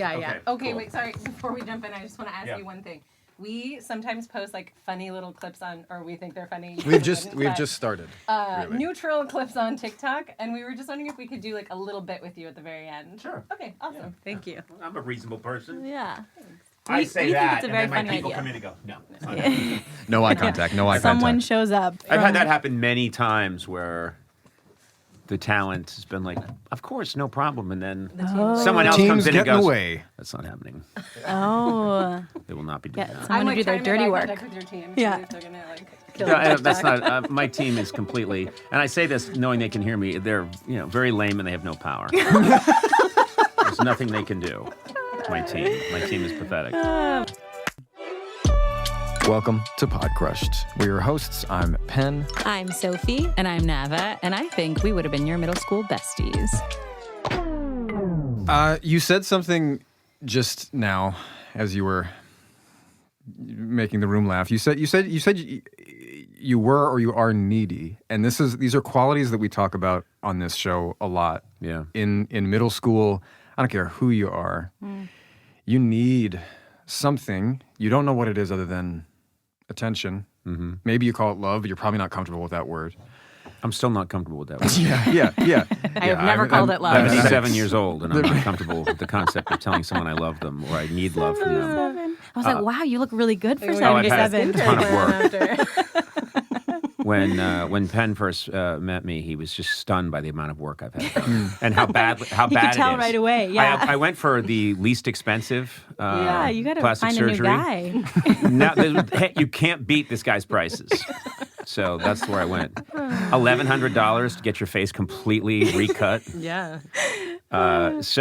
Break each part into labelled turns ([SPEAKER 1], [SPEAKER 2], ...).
[SPEAKER 1] Yeah. Okay,
[SPEAKER 2] cool.
[SPEAKER 1] wait, sorry. Before we jump in, I just want to ask you one thing. We sometimes post like funny little clips on, or we think they're funny.
[SPEAKER 3] We've just started. Really.
[SPEAKER 1] Neutral clips on TikTok, and we were just wondering if we could do like a little bit with you at the very end.
[SPEAKER 2] Sure.
[SPEAKER 1] Okay, awesome.
[SPEAKER 2] Yeah.
[SPEAKER 1] Thank you.
[SPEAKER 2] I'm a reasonable person.
[SPEAKER 4] Yeah.
[SPEAKER 2] I say
[SPEAKER 4] we
[SPEAKER 2] that,
[SPEAKER 4] think it's a
[SPEAKER 2] and
[SPEAKER 4] very
[SPEAKER 2] then my
[SPEAKER 4] funny
[SPEAKER 2] people
[SPEAKER 4] idea.
[SPEAKER 2] come in and go, no. It's not happening.
[SPEAKER 3] No eye contact. No eye contact.
[SPEAKER 4] Someone shows up.
[SPEAKER 2] I've had that happen many times where the talent has been like, of course, no problem. And then someone else
[SPEAKER 3] Team's
[SPEAKER 2] comes in and
[SPEAKER 3] getting
[SPEAKER 2] goes,
[SPEAKER 3] away.
[SPEAKER 2] that's not happening.
[SPEAKER 4] Oh.
[SPEAKER 2] They will not be doing that.
[SPEAKER 4] Someone to do their dirty work.
[SPEAKER 1] With your team.
[SPEAKER 4] Yeah.
[SPEAKER 1] They're gonna, like, kill
[SPEAKER 2] No,
[SPEAKER 1] the
[SPEAKER 2] that's
[SPEAKER 1] TikTok.
[SPEAKER 2] not. My team is completely, and I say this knowing they can hear me. They're very lame and they have no power. There's nothing they can do. My team is pathetic.
[SPEAKER 3] Welcome to Podcrushed. We're your hosts. I'm Penn.
[SPEAKER 4] I'm Sophie.
[SPEAKER 5] And I'm Nava, and I think we would have been your middle school besties.
[SPEAKER 3] You said something just now as you were making the room laugh. You said you were or you are needy, and these are qualities that we talk about on this show a lot.
[SPEAKER 2] Yeah.
[SPEAKER 3] In middle school, I don't care who you are, you need something. You don't know what it is other than attention. Mm-hmm. Maybe you call it love, but you're probably not comfortable with that word.
[SPEAKER 2] I'm still not comfortable with that word.
[SPEAKER 3] Yeah.
[SPEAKER 5] I have never called it love.
[SPEAKER 2] I'm 77 years old, and I'm not comfortable with the concept of telling someone I love them or I need love from them.
[SPEAKER 4] I was like, wow, you look really good for
[SPEAKER 2] I've had
[SPEAKER 4] 77.
[SPEAKER 2] a ton of work.
[SPEAKER 1] After.
[SPEAKER 2] When Penn first met me, he was just stunned by the amount of work I've had done and how bad
[SPEAKER 4] You
[SPEAKER 2] it
[SPEAKER 4] could tell
[SPEAKER 2] is.
[SPEAKER 4] right away, yeah.
[SPEAKER 2] I went for the least expensive
[SPEAKER 4] Yeah, you got to
[SPEAKER 2] plastic
[SPEAKER 4] find
[SPEAKER 2] surgery.
[SPEAKER 4] a new guy.
[SPEAKER 2] Now, you can't beat this guy's prices. So that's where I went. $1,100 to get your face completely recut.
[SPEAKER 1] Yeah.
[SPEAKER 2] Well, first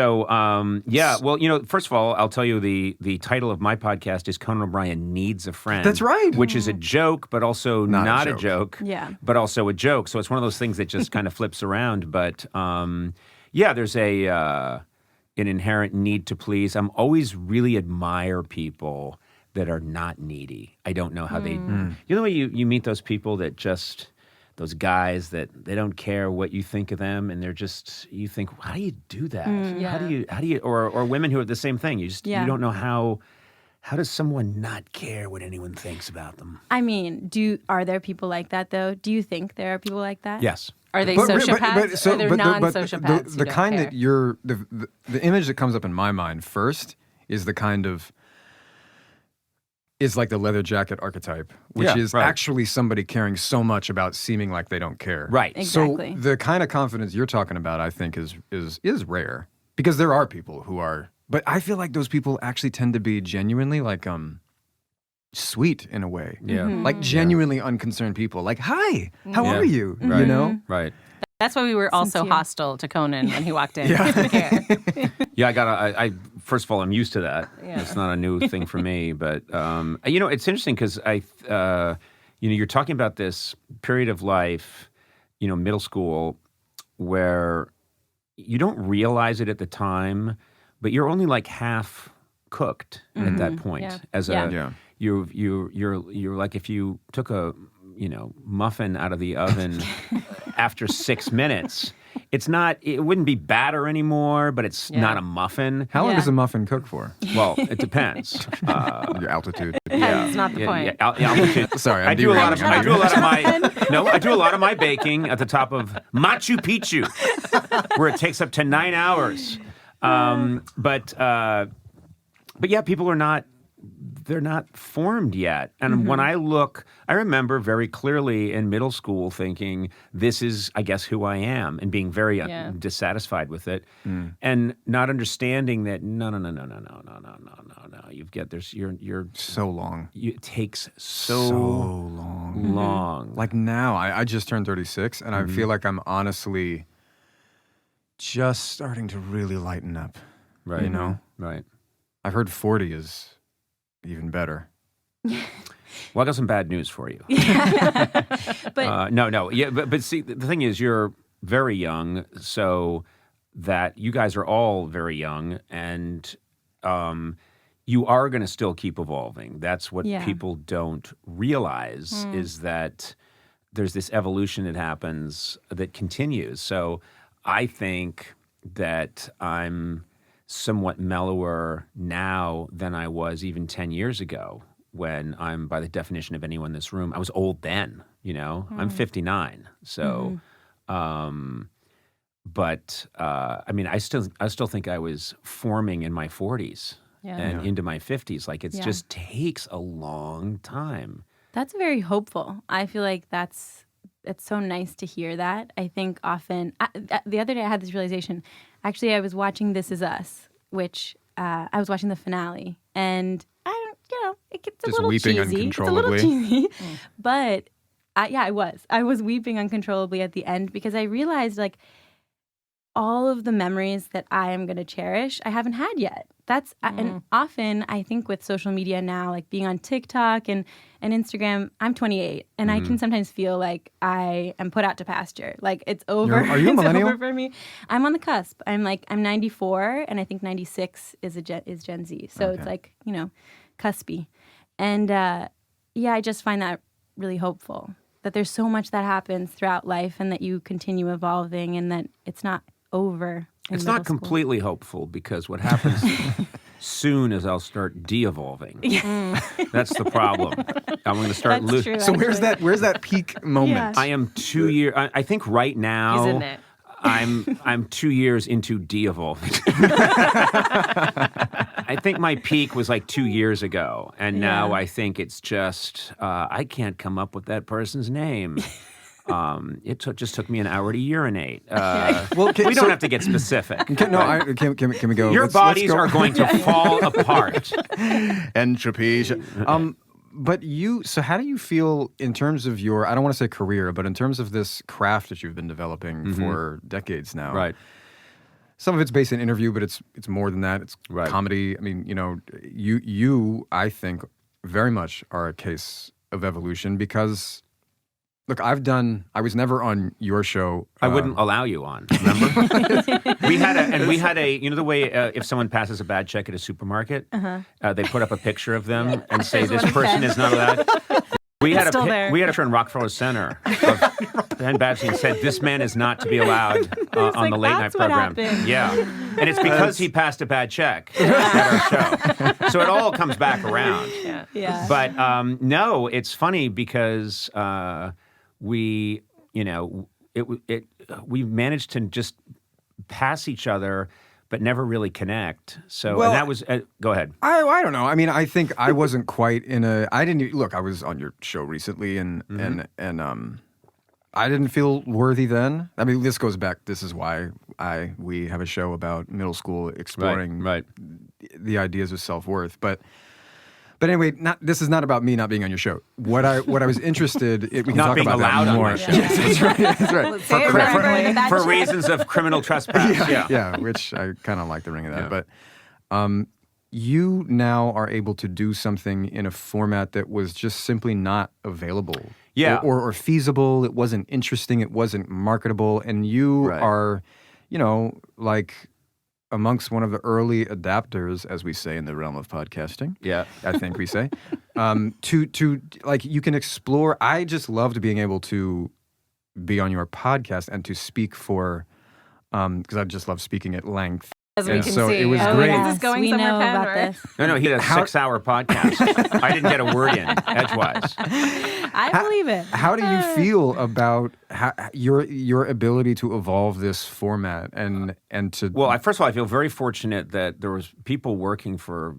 [SPEAKER 2] of all, I'll tell you the title of my podcast is Conan O'Brien Needs a Friend.
[SPEAKER 3] That's right.
[SPEAKER 2] Which is a joke, but also not a joke.
[SPEAKER 4] Yeah.
[SPEAKER 2] But also a joke. So it's one of those things that just kind of flips around. But there's an inherent need to please. I'm always really admire people that are not needy. I don't know how they... You know the way you meet those people that just... Those guys that they don't care what you think of them, and they're just, you think, how do you do that? How do you, or women who are the same thing. You don't know how does someone not care what anyone thinks about them?
[SPEAKER 4] I mean, are there people like that, though? Do you think there are people like that?
[SPEAKER 2] Yes.
[SPEAKER 1] Are they sociopaths or they're non-sociopaths?
[SPEAKER 3] The kind that the image that comes up in my mind first is the kind of, is like the leather jacket archetype, which is actually somebody caring so much about seeming like they don't care.
[SPEAKER 2] Right.
[SPEAKER 4] Exactly.
[SPEAKER 3] So the kind of confidence you're talking about, I think, is rare, because there are people who are, but I feel like those people actually tend to be genuinely like sweet in a way.
[SPEAKER 2] Yeah.
[SPEAKER 4] Mm-hmm.
[SPEAKER 3] Like genuinely unconcerned people. Like, hi, how are you?
[SPEAKER 2] Right.
[SPEAKER 3] You know?
[SPEAKER 2] Right.
[SPEAKER 5] That's why we were also
[SPEAKER 4] Sincere.
[SPEAKER 5] hostile to Conan when he walked in.
[SPEAKER 1] Yeah.
[SPEAKER 2] Yeah, I first of all, I'm used to that. Yeah. It's not a new thing for me, but it's interesting because you're talking about this period of life, middle school, where you don't realize it at the time, but you're only like half cooked at that point.
[SPEAKER 4] Yeah.
[SPEAKER 2] You're like if you took a muffin out of the oven after 6 minutes. It wouldn't be batter anymore, but it's not a muffin.
[SPEAKER 3] How long does a muffin cook for?
[SPEAKER 2] Well, it depends.
[SPEAKER 3] Your altitude.
[SPEAKER 1] That's not the point.
[SPEAKER 2] Altitude.
[SPEAKER 3] Sorry,
[SPEAKER 2] I do a lot of my baking at the top of Machu Picchu, where it takes up to 9 hours. But yeah, people are not. They're not formed yet. And when I remember very clearly in middle school thinking, this is, I guess, who I am, and being very dissatisfied with it, and not understanding that no. You're
[SPEAKER 3] So long.
[SPEAKER 2] it takes so long.
[SPEAKER 3] Like now, I just turned 36, and I feel like I'm honestly just starting to really lighten up.
[SPEAKER 2] Right.
[SPEAKER 3] You know?
[SPEAKER 2] Right.
[SPEAKER 3] I've heard 40 is even better.
[SPEAKER 2] Well, I got some bad news for you.
[SPEAKER 4] But
[SPEAKER 2] No. Yeah, but see, the thing is, you're very young, so that you guys are all very young, and you are going to still keep evolving. That's what people don't realize is that there's this evolution that happens that continues. So I think that I'm somewhat mellower now than I was even 10 years ago, when I'm, by the definition of anyone in this room, I was old then, you know? I'm 59. So, but I mean, I still think I was forming in my 40s and into my 50s. Like, it just takes a long time.
[SPEAKER 4] That's very hopeful. I feel like it's so nice to hear that. I think often, the other day I had this realization. Actually, I was watching This Is Us, which I was watching the finale, and it gets a
[SPEAKER 3] Just
[SPEAKER 4] little
[SPEAKER 3] weeping
[SPEAKER 4] cheesy.
[SPEAKER 3] uncontrollably.
[SPEAKER 4] It's a little cheesy, but I was weeping uncontrollably at the end because I realized like all of the memories that I am going to cherish, I haven't had yet. And often I think with social media now, like being on TikTok and Instagram, I'm 28, and I can sometimes feel like I am put out to pasture. Like it's over.
[SPEAKER 3] Are you a millennial?
[SPEAKER 4] It's over for me. I'm on the cusp. I'm 94, and I think 96 is Gen Z. So it's like, cuspy. And I just find that really hopeful that there's so much that happens throughout life, and that you continue evolving, and that it's not over.
[SPEAKER 2] It's not completely hopeful, because what happens soon is I'll start de-evolving. That's the problem. I'm going to start losing.
[SPEAKER 3] So where's that peak moment?
[SPEAKER 4] Yeah.
[SPEAKER 2] I am 2 years. I think right now
[SPEAKER 1] He's in it.
[SPEAKER 2] I'm 2 years into de-evolving. I think my peak was like 2 years ago, and now I think it's just I can't come up with that person's name. It just took me an hour to urinate.
[SPEAKER 3] Well,
[SPEAKER 2] we don't have to get specific.
[SPEAKER 3] Can we go?
[SPEAKER 2] Your
[SPEAKER 3] let's
[SPEAKER 2] bodies
[SPEAKER 3] go.
[SPEAKER 2] are going to fall apart.
[SPEAKER 3] Entropy. But so how do you feel in terms of your, I don't want to say career, but in terms of this craft that you've been developing for decades now?
[SPEAKER 2] Right.
[SPEAKER 3] Some of it's based in interview, but it's more than that. It's comedy. I mean, you I think very much are a case of evolution, because look, I was never on your show.
[SPEAKER 2] I wouldn't allow you on, remember? we had a, the way if someone passes a bad check at a supermarket, they put up a picture of them and say, this person is not allowed. We had a picture in Rockefeller Center of Penn Badgley and said, this man is not to be allowed on the late night program. Yeah. And it's because he passed a bad check at our show. So it all comes back around.
[SPEAKER 4] Yeah.
[SPEAKER 2] But no, it's funny because we managed to just pass each other, but never really connect. So, and that was, go ahead.
[SPEAKER 3] I don't know. I mean, I think I wasn't quite look, I was on your show recently, and I didn't feel worthy then. I mean, this goes back, this is why we have a show about middle school exploring the ideas of self-worth. But anyway, this is not about me not being on your show. What I was interested in, we can
[SPEAKER 2] not
[SPEAKER 3] talk
[SPEAKER 2] being
[SPEAKER 3] about
[SPEAKER 2] allowed
[SPEAKER 3] that more.
[SPEAKER 2] on my show.
[SPEAKER 3] Yes, that's right.
[SPEAKER 2] For reasons of criminal trespass.
[SPEAKER 3] Yeah, which I kind of like the ring of that. But you now are able to do something in a format that was just simply not available.
[SPEAKER 2] Yeah.
[SPEAKER 3] Or feasible. It wasn't interesting. It wasn't marketable. And you are, like amongst one of the early adapters, as we say in the realm of podcasting.
[SPEAKER 2] Yeah.
[SPEAKER 3] I think we say. To like, you can explore. I just loved being able to be on your podcast and to speak for, because I just love speaking at length.
[SPEAKER 1] As we can
[SPEAKER 3] so
[SPEAKER 1] see.
[SPEAKER 3] it was great.
[SPEAKER 1] Is this going
[SPEAKER 4] we
[SPEAKER 1] somewhere,
[SPEAKER 4] know
[SPEAKER 1] Penn,
[SPEAKER 4] about
[SPEAKER 1] or?
[SPEAKER 4] this.
[SPEAKER 2] No, he had a 6-hour podcast. I didn't get a word in edgewise.
[SPEAKER 4] I believe it.
[SPEAKER 3] How do you feel about your ability to evolve this format and to?
[SPEAKER 2] Well, first of all, I feel very fortunate that there was people working for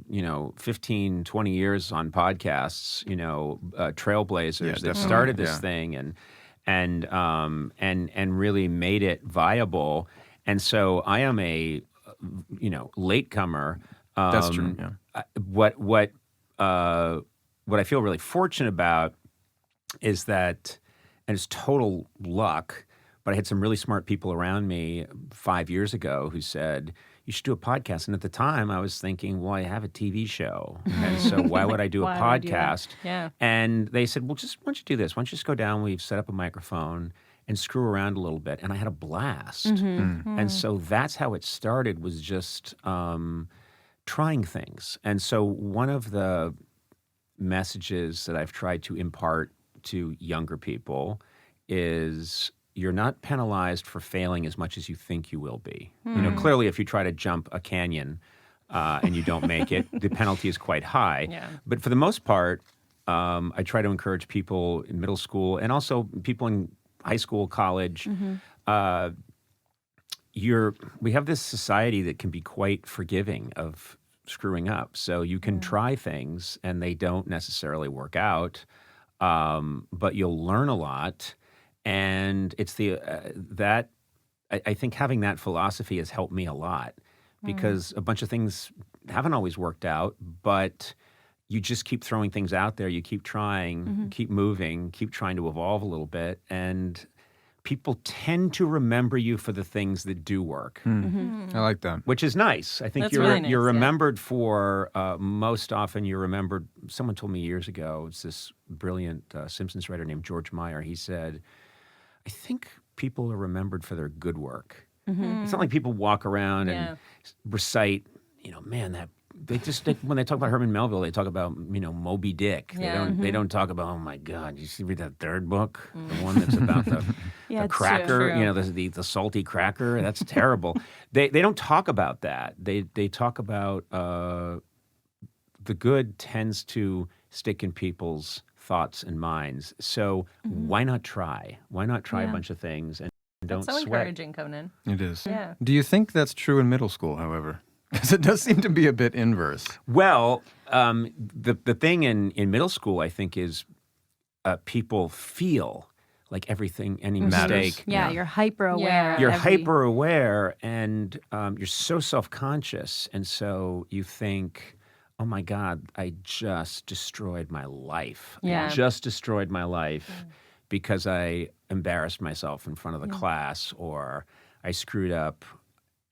[SPEAKER 2] 15, 20 years on podcasts. Trailblazers that started this thing and really made it viable. And so I am a latecomer.
[SPEAKER 3] That's true. Yeah.
[SPEAKER 2] What I feel really fortunate about is that, and it's total luck, but I had some really smart people around me 5 years ago who said, you should do a podcast. And at the time I was thinking, well, I have a TV show. And so why would I do a podcast? And they said, well, why don't you do this? Why don't you just go down, we've set up a microphone and screw around a little bit. And I had a blast. And so that's how it started, was just trying things. And so one of the messages that I've tried to impart to younger people is, you're not penalized for failing as much as you think you will be. You know, clearly, if you try to jump a canyon and you don't make it, the penalty is quite high.
[SPEAKER 1] Yeah.
[SPEAKER 2] But for the most part, I try to encourage people in middle school and also people in high school, college. We have this society that can be quite forgiving of screwing up. So you can try things and they don't necessarily work out, but you'll learn a lot. And it's I think having that philosophy has helped me a lot because a bunch of things haven't always worked out, but you just keep throwing things out there. You keep trying, keep moving, keep trying to evolve a little bit. And people tend to remember you for the things that do work.
[SPEAKER 3] I like that.
[SPEAKER 2] Which is nice. I think
[SPEAKER 1] That's
[SPEAKER 2] you're
[SPEAKER 1] really nice,
[SPEAKER 2] you're
[SPEAKER 1] yeah.
[SPEAKER 2] remembered for most often. You're remembered. Someone told me years ago. It's this brilliant Simpsons writer named George Meyer. He said, "I think people are remembered for their good work. It's not like people walk around and recite. You know, man, that when they talk about Herman Melville, they talk about Moby Dick.
[SPEAKER 1] Yeah.
[SPEAKER 2] They don't talk about, oh my God, you read that third book, the one that's about the
[SPEAKER 4] it's
[SPEAKER 2] cracker,
[SPEAKER 1] true.
[SPEAKER 2] the salty cracker. That's terrible. They don't talk about that. They talk about the good tends to stick in people's thoughts and minds. So why not try? Why not try a bunch of things and don't
[SPEAKER 1] That's so
[SPEAKER 2] sweat?
[SPEAKER 1] encouraging, Conan.
[SPEAKER 3] It is.
[SPEAKER 1] Yeah.
[SPEAKER 3] Do you think that's true in middle school, however? Because it does seem to be a bit inverse.
[SPEAKER 2] Well, the thing in middle school, I think, is people feel like everything, any mistake.
[SPEAKER 4] Yeah, you're hyper aware.
[SPEAKER 1] Yeah.
[SPEAKER 2] You're hyper aware and you're so self-conscious. And so you think, oh my God, I just destroyed my life.
[SPEAKER 1] Yeah.
[SPEAKER 2] I just destroyed my life because I embarrassed myself in front of the class or I screwed up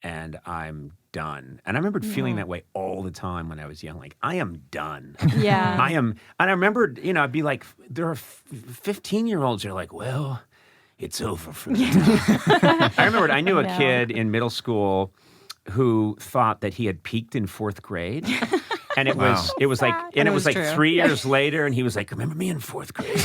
[SPEAKER 2] and I'm done. And I remembered feeling that way all the time when I was young. Like, I am done.
[SPEAKER 4] Yeah.
[SPEAKER 2] I am. And I remembered, I'd be like, there are 15-year-olds who are like, well, it's over for me. I remembered I knew a kid in middle school who thought that he had peaked in fourth grade. And it was like, and it was like
[SPEAKER 1] true.
[SPEAKER 2] 3 years later, and he was like, remember me in fourth grade?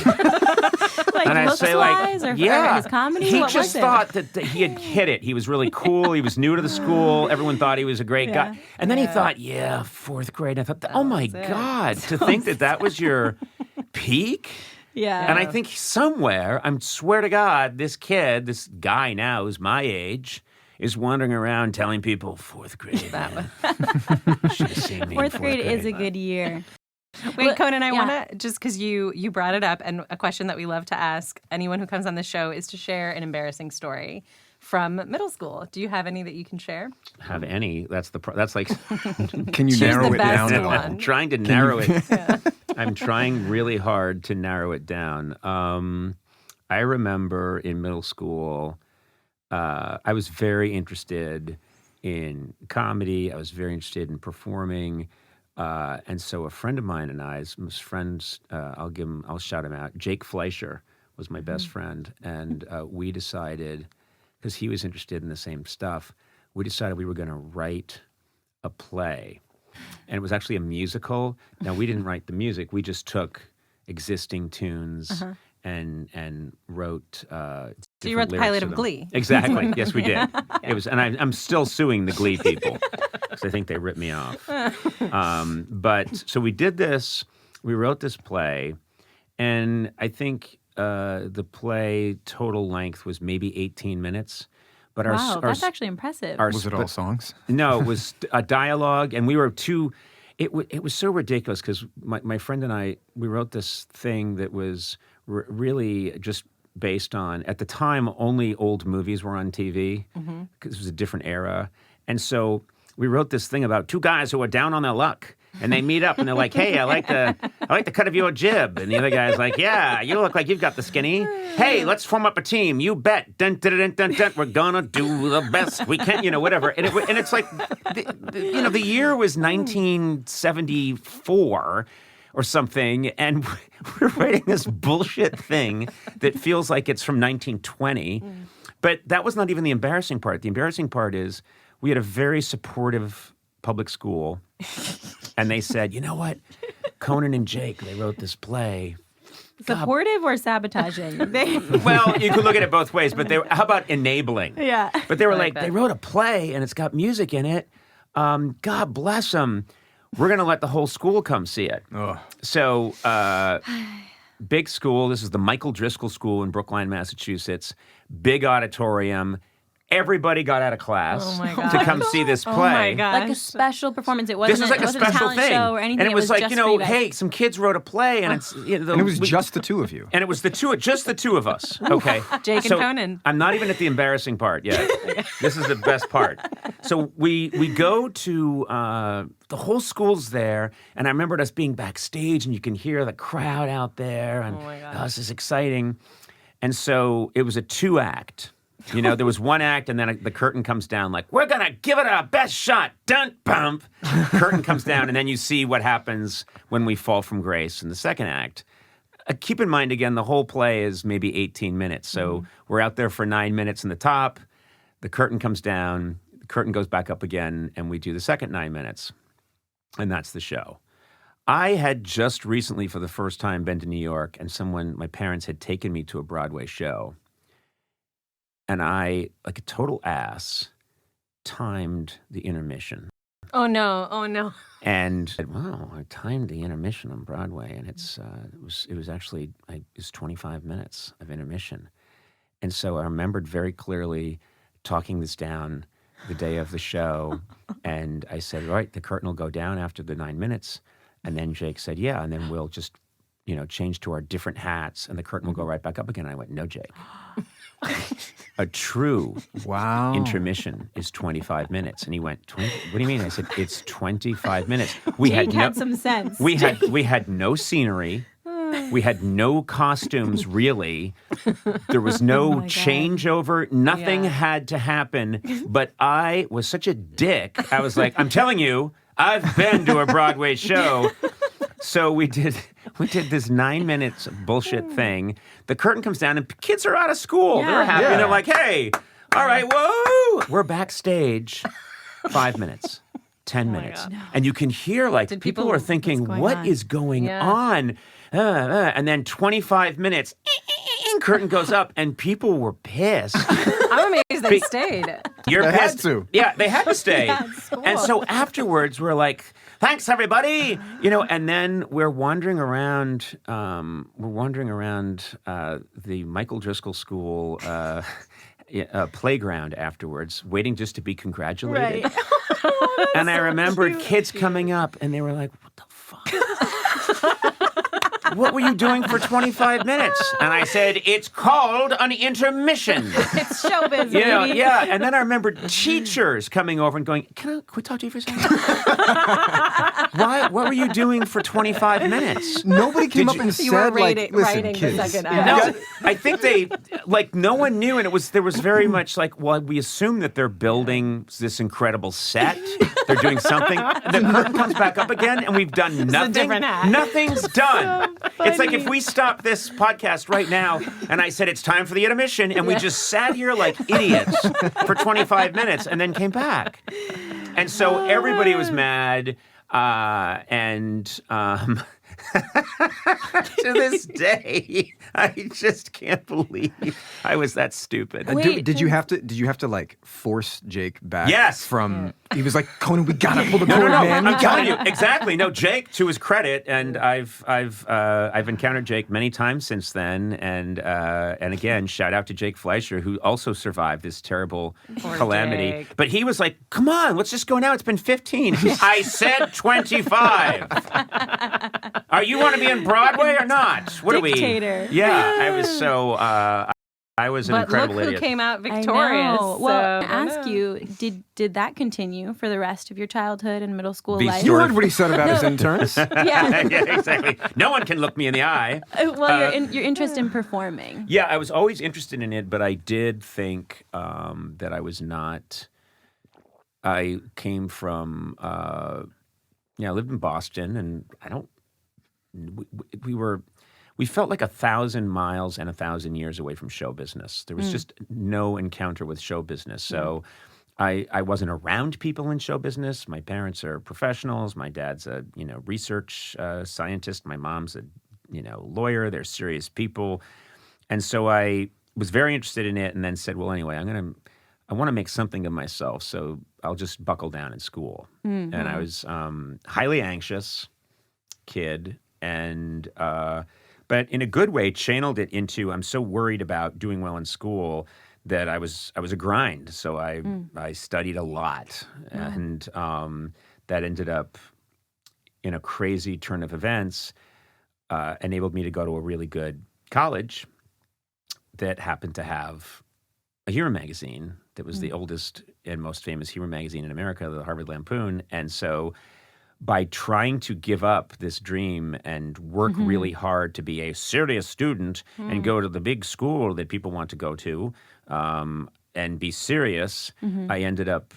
[SPEAKER 4] Like
[SPEAKER 2] And I'd say, like,
[SPEAKER 4] looks-wise or
[SPEAKER 2] yeah.
[SPEAKER 4] his comedy?
[SPEAKER 2] He
[SPEAKER 4] What
[SPEAKER 2] just
[SPEAKER 4] was it?
[SPEAKER 2] thought that he had hit it. He was really cool. He was new to the school. Everyone thought he was a great guy. And then he thought, fourth grade. And I thought, oh my God, to think that was your peak?
[SPEAKER 4] Yeah.
[SPEAKER 2] And I think somewhere, I swear to God, this guy now who's my age, is wandering around telling people, fourth grade. Man. Should have seen me in
[SPEAKER 4] Fourth grade is a good year.
[SPEAKER 1] Wait,
[SPEAKER 4] Well,
[SPEAKER 1] Conan, I
[SPEAKER 4] yeah.
[SPEAKER 1] want to, just because you brought it up, and a question that we love to ask anyone who comes on the show is to share an embarrassing story from middle school. Do you have any that you can share?
[SPEAKER 2] Have any? That's like
[SPEAKER 3] Can you
[SPEAKER 1] Choose
[SPEAKER 3] narrow
[SPEAKER 1] the
[SPEAKER 3] it
[SPEAKER 1] best
[SPEAKER 3] down at
[SPEAKER 1] one.
[SPEAKER 3] all?
[SPEAKER 2] I'm trying to narrow it. I'm trying really hard to narrow it down. I remember in middle school, I was very interested in comedy. I was very interested in performing. And so a friend of mine and I, some friends, I'll shout him out. Jake Fleischer was my best friend. And we decided, because he was interested in the same stuff, we decided we were going to write a play. And it was actually a musical. Now, we didn't write the music. We just took existing tunes and wrote
[SPEAKER 1] So you wrote the pilot of Glee.
[SPEAKER 2] Exactly. Yes, we did. It was, and I'm still suing the Glee people because I think they ripped me off. But so we did this. We wrote this play, and I think the play total length was maybe 18 minutes. But
[SPEAKER 4] Wow, that's actually impressive.
[SPEAKER 3] Was it all songs?
[SPEAKER 2] No, it was a dialogue, and we were two. It was so ridiculous because my friend and I, we wrote this thing that was really just based on, at the time, only old movies were on TV because it was a different era. And so we wrote this thing about two guys who are down on their luck. And they meet up and they're like, hey, I like the cut of your jib. And the other guy's like, yeah, you look like you've got the skinny. Hey, let's form up a team. You bet. Dun, dun, dun, dun, dun. We're gonna do the best we can, whatever. And it's like, the year was 1974 or something. And we're writing this bullshit thing that feels like it's from 1920. But that was not even the embarrassing part. The embarrassing part is we had a very supportive public school. And they said, you know what? Conan and Jake, they wrote this play.
[SPEAKER 4] Supportive or sabotaging?
[SPEAKER 2] Well, you could look at it both ways, but how about enabling?
[SPEAKER 4] Yeah.
[SPEAKER 2] But they were
[SPEAKER 1] like
[SPEAKER 2] like,
[SPEAKER 1] that.
[SPEAKER 2] they wrote a play and it's got music in it. God bless them. We're going to let the whole school come see it.
[SPEAKER 3] Ugh.
[SPEAKER 2] So, big school. This is the Michael Driscoll School in Brookline, Massachusetts. Big auditorium. Everybody got out of class
[SPEAKER 1] Oh my
[SPEAKER 2] to come see this play.
[SPEAKER 1] Oh my gosh.
[SPEAKER 4] Like a special performance. It wasn't,
[SPEAKER 2] This was like
[SPEAKER 4] it
[SPEAKER 2] a
[SPEAKER 4] wasn't
[SPEAKER 2] special
[SPEAKER 4] talent
[SPEAKER 2] thing.
[SPEAKER 4] show or anything.
[SPEAKER 2] And it was like,
[SPEAKER 4] just
[SPEAKER 2] you
[SPEAKER 4] for
[SPEAKER 2] know,
[SPEAKER 4] guys.
[SPEAKER 2] hey, some kids wrote a play and it's, you know,
[SPEAKER 3] And it was just the two of you.
[SPEAKER 2] and it was just the two of us. Okay.
[SPEAKER 1] Jake and
[SPEAKER 2] So,
[SPEAKER 1] Conan.
[SPEAKER 2] I'm not even at the embarrassing part yet. This is the best part. So we go to the whole school's there, and I remembered us being backstage, and you can hear the crowd out there, and
[SPEAKER 1] my gosh.
[SPEAKER 2] this is exciting. And so it was a 2-act. You know, there was one act, and then the curtain comes down, like, we're going to give it our best shot. Dun, bump. Curtain comes down, and then you see what happens when we fall from grace in the second act. Keep in mind, again, the whole play is maybe 18 minutes. So we're out there for 9 minutes in the top. The curtain comes down. The curtain goes back up again, and we do the second 9 minutes. And that's the show. I had just recently, for the first time, been to New York, and my parents had taken me to a Broadway show. And I, like a total ass, timed the intermission.
[SPEAKER 1] Oh no.
[SPEAKER 2] And said, wow, I timed the intermission on Broadway, and it was actually 25 minutes of intermission. And so I remembered very clearly talking this down the day of the show, and I said, right, the curtain will go down after the 9 minutes. And then Jake said, yeah, and then we'll just, change to our different hats, and the curtain will go right back up again. And I went, no, Jake. A true
[SPEAKER 3] Wow.
[SPEAKER 2] intermission is 25 minutes. And he went, 20? What do you mean? I said, it's 25 minutes.
[SPEAKER 4] Jake had some sense.
[SPEAKER 2] We had no scenery. We had no costumes, really. There was no changeover. Nothing had to happen. But I was such a dick. I was like, I'm telling you, I've been to a Broadway show. So we did this 9 minutes of bullshit thing. The curtain comes down and kids are out of school. They're happy.
[SPEAKER 3] Yeah.
[SPEAKER 2] And they're like, hey, all right, whoa. We're backstage. 5 minutes. 10 minutes. And you can hear people
[SPEAKER 1] people-
[SPEAKER 2] are thinking, what is going on? And then 25 minutes, curtain goes up, and people were pissed.
[SPEAKER 1] I'm amazed they stayed.
[SPEAKER 2] You're
[SPEAKER 3] They had
[SPEAKER 2] pissed.
[SPEAKER 3] to.
[SPEAKER 2] Yeah, they had to stay.
[SPEAKER 4] school.
[SPEAKER 2] And so afterwards, we're like, thanks, everybody. And then we're wandering around. The Michael Driscoll School playground afterwards, waiting just to be congratulated.
[SPEAKER 4] Right.
[SPEAKER 2] And I remembered kids coming up, and they were like, what the fuck? What were you doing for 25 minutes? And I said, it's called an intermission.
[SPEAKER 4] It's showbiz,
[SPEAKER 2] Yeah,
[SPEAKER 4] baby.
[SPEAKER 2] yeah. And then I remembered teachers coming over and going, can we talk to you for a second? What were you doing for 25 minutes?
[SPEAKER 3] Nobody came up
[SPEAKER 2] you-
[SPEAKER 3] and
[SPEAKER 1] You were
[SPEAKER 3] said, like,
[SPEAKER 1] writing
[SPEAKER 3] listen,
[SPEAKER 1] the
[SPEAKER 3] kids.
[SPEAKER 1] second
[SPEAKER 2] No,
[SPEAKER 1] act.
[SPEAKER 2] I think they, no one knew, and there was very much like, well, we assume that they're building this incredible set. They're doing something. The curtain comes back up again, and we've done nothing.
[SPEAKER 1] different act.
[SPEAKER 2] Nothing's done. It's like if we stop this podcast right now, and I said it's time for the intermission, and we just sat here like idiots for 25 minutes, and then came back. And so everybody was mad, to this day, I just can't believe I was that stupid.
[SPEAKER 4] Wait.
[SPEAKER 3] Did you have to like force Jake back?
[SPEAKER 2] Yes.
[SPEAKER 3] From he was like, Conan, we gotta pull the
[SPEAKER 2] No,
[SPEAKER 3] cord,
[SPEAKER 2] no,
[SPEAKER 3] man.
[SPEAKER 2] I'm telling you exactly. No, Jake, to his credit, and I've encountered Jake many times since then, and again, shout out to Jake Fleischer, who also survived this terrible calamity.
[SPEAKER 1] Jake.
[SPEAKER 2] But he was like, "Come on, let's just go now. It's been 15." I said 25. Are you want to be in Broadway or not? What
[SPEAKER 4] Dictator.
[SPEAKER 2] are we? Yeah, I was so. I was an
[SPEAKER 1] But
[SPEAKER 2] incredible
[SPEAKER 1] look who
[SPEAKER 2] idiot.
[SPEAKER 1] came out
[SPEAKER 4] I
[SPEAKER 1] victorious.
[SPEAKER 4] know. Well,
[SPEAKER 1] so-
[SPEAKER 4] I ask you, did that continue for the rest of your childhood and middle school
[SPEAKER 2] The
[SPEAKER 4] life?
[SPEAKER 3] You heard what he said about his interns.
[SPEAKER 4] Yeah.
[SPEAKER 2] Yeah, exactly. No one can look me in the eye.
[SPEAKER 4] Well, your interest in performing.
[SPEAKER 2] Yeah, I was always interested in it, but I did think that I was not. I came from, I lived in Boston, and we felt like 1,000 miles and 1,000 years away from show business. There was just no encounter with show business. So I wasn't around people in show business. My parents are professionals. My dad's a research scientist. My mom's a lawyer. They're serious people. And so I was very interested in it and then said, well, anyway, I want to make something of myself, so I'll just buckle down in school. And I was highly anxious kid, and but in a good way channeled it into I'm so worried about doing well in school that I was a grind. So I studied a lot, and that ended up in a crazy turn of events, enabled me to go to a really good college that happened to have a humor magazine that was the oldest and most famous humor magazine in America, the Harvard Lampoon. And so by trying to give up this dream and work really hard to be a serious student and go to the big school that people want to go to and be serious, I ended up,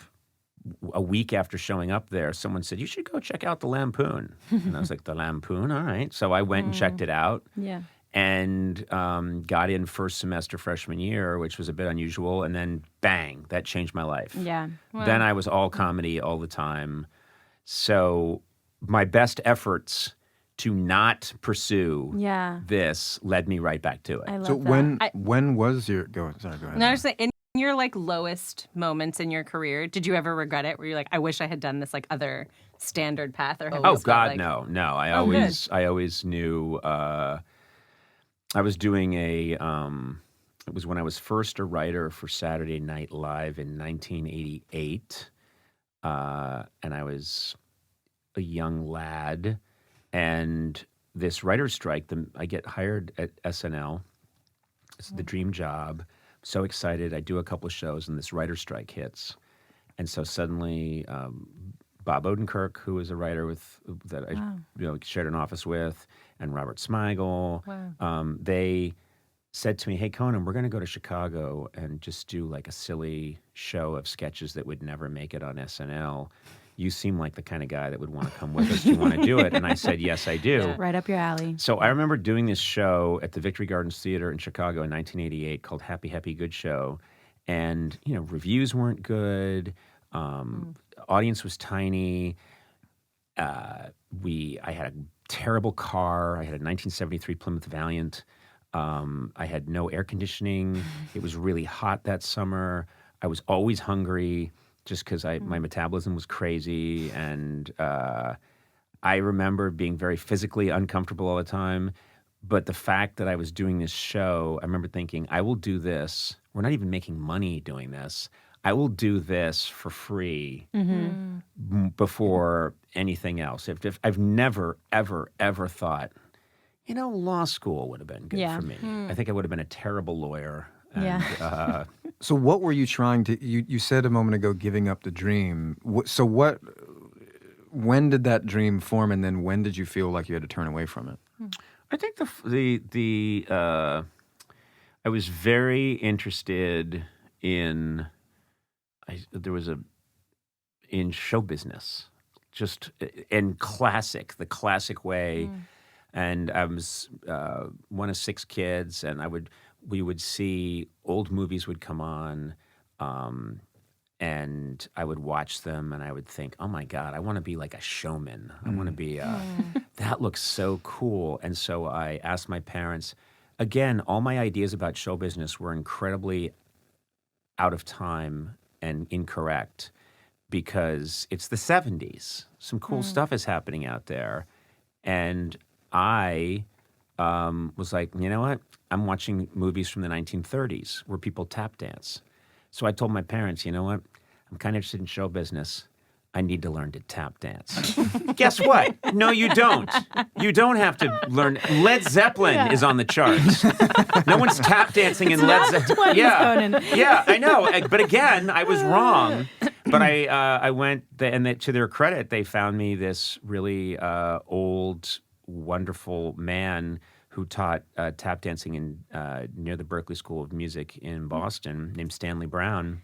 [SPEAKER 2] a week after showing up there, someone said, you should go check out the Lampoon. And I was like, the Lampoon? All right. So I went and checked it out.
[SPEAKER 4] Yeah.
[SPEAKER 2] And got in first semester freshman year, which was a bit unusual. And then, bang, that changed my life.
[SPEAKER 4] Yeah.
[SPEAKER 1] Wow.
[SPEAKER 2] Then I was all comedy all the time. So my best efforts to not pursue this led me right back to it.
[SPEAKER 4] I love
[SPEAKER 3] So
[SPEAKER 4] that.
[SPEAKER 3] when was your go ahead.
[SPEAKER 1] No, I was saying, in your like lowest moments in your career, did you ever regret it? Were you like, I wish I had done this like other standard path? Or have you
[SPEAKER 2] Oh
[SPEAKER 1] just felt
[SPEAKER 2] God,
[SPEAKER 1] like,
[SPEAKER 2] no. I
[SPEAKER 1] good.
[SPEAKER 2] always knew. I was doing it was when I was first a writer for Saturday Night Live in 1988, and I was a young lad, and this writer's strike. I get hired at SNL. It's the dream job. So excited. I do a couple of shows, and this writer's strike hits, and so suddenly. Bob Odenkirk, who was a writer that I shared an office with, and Robert Smigel.
[SPEAKER 1] Wow.
[SPEAKER 2] They said to me, hey, Conan, we're going to go to Chicago and just do like a silly show of sketches that would never make it on SNL. You seem like the kind of guy that would want to come with us. Do you want to do it? And I said, yes, I do.
[SPEAKER 4] Right up your alley.
[SPEAKER 2] So I remember doing this show at the Victory Gardens Theater in Chicago in 1988 called Happy, Happy, Good Show. And, reviews weren't good. Audience was tiny. I had a terrible car. I had a 1973 Plymouth Valiant. I had no air conditioning. It was really hot that summer. I was always hungry just because my metabolism was crazy. And I remember being very physically uncomfortable all the time. But the fact that I was doing this show, I remember thinking, I will do this. We're not even making money doing this. I will do this for free before anything else. If I've never, ever, ever thought, law school would have been good for me. I think I would have been a terrible lawyer. And,
[SPEAKER 3] So what were you trying to? You said a moment ago, giving up the dream. So what? When did that dream form, and then when did you feel like you had to turn away from it?
[SPEAKER 2] I think I was very interested in. There was in show business, just in the classic way. And I was one of 6 kids, and we would see old movies would come on, and I would watch them, and I would think, oh my God, I want to be like a showman. I want to be, that looks so cool. And so I asked my parents, again, all my ideas about show business were incredibly out of time and incorrect because it's the 70s. Some cool stuff is happening out there. And I was like, you know what? I'm watching movies from the 1930s where people tap dance. So I told my parents, you know what? I'm kind of interested in show business. I need to learn to tap dance. Guess what? No, you don't. You don't have to learn. Led Zeppelin is on the charts. No one's tap dancing in Led Zeppelin. Yeah, I know. But again, I was wrong. But I went, and to their credit, they found me this really old, wonderful man who taught tap dancing near the Berklee School of Music in Boston, named Stanley Brown.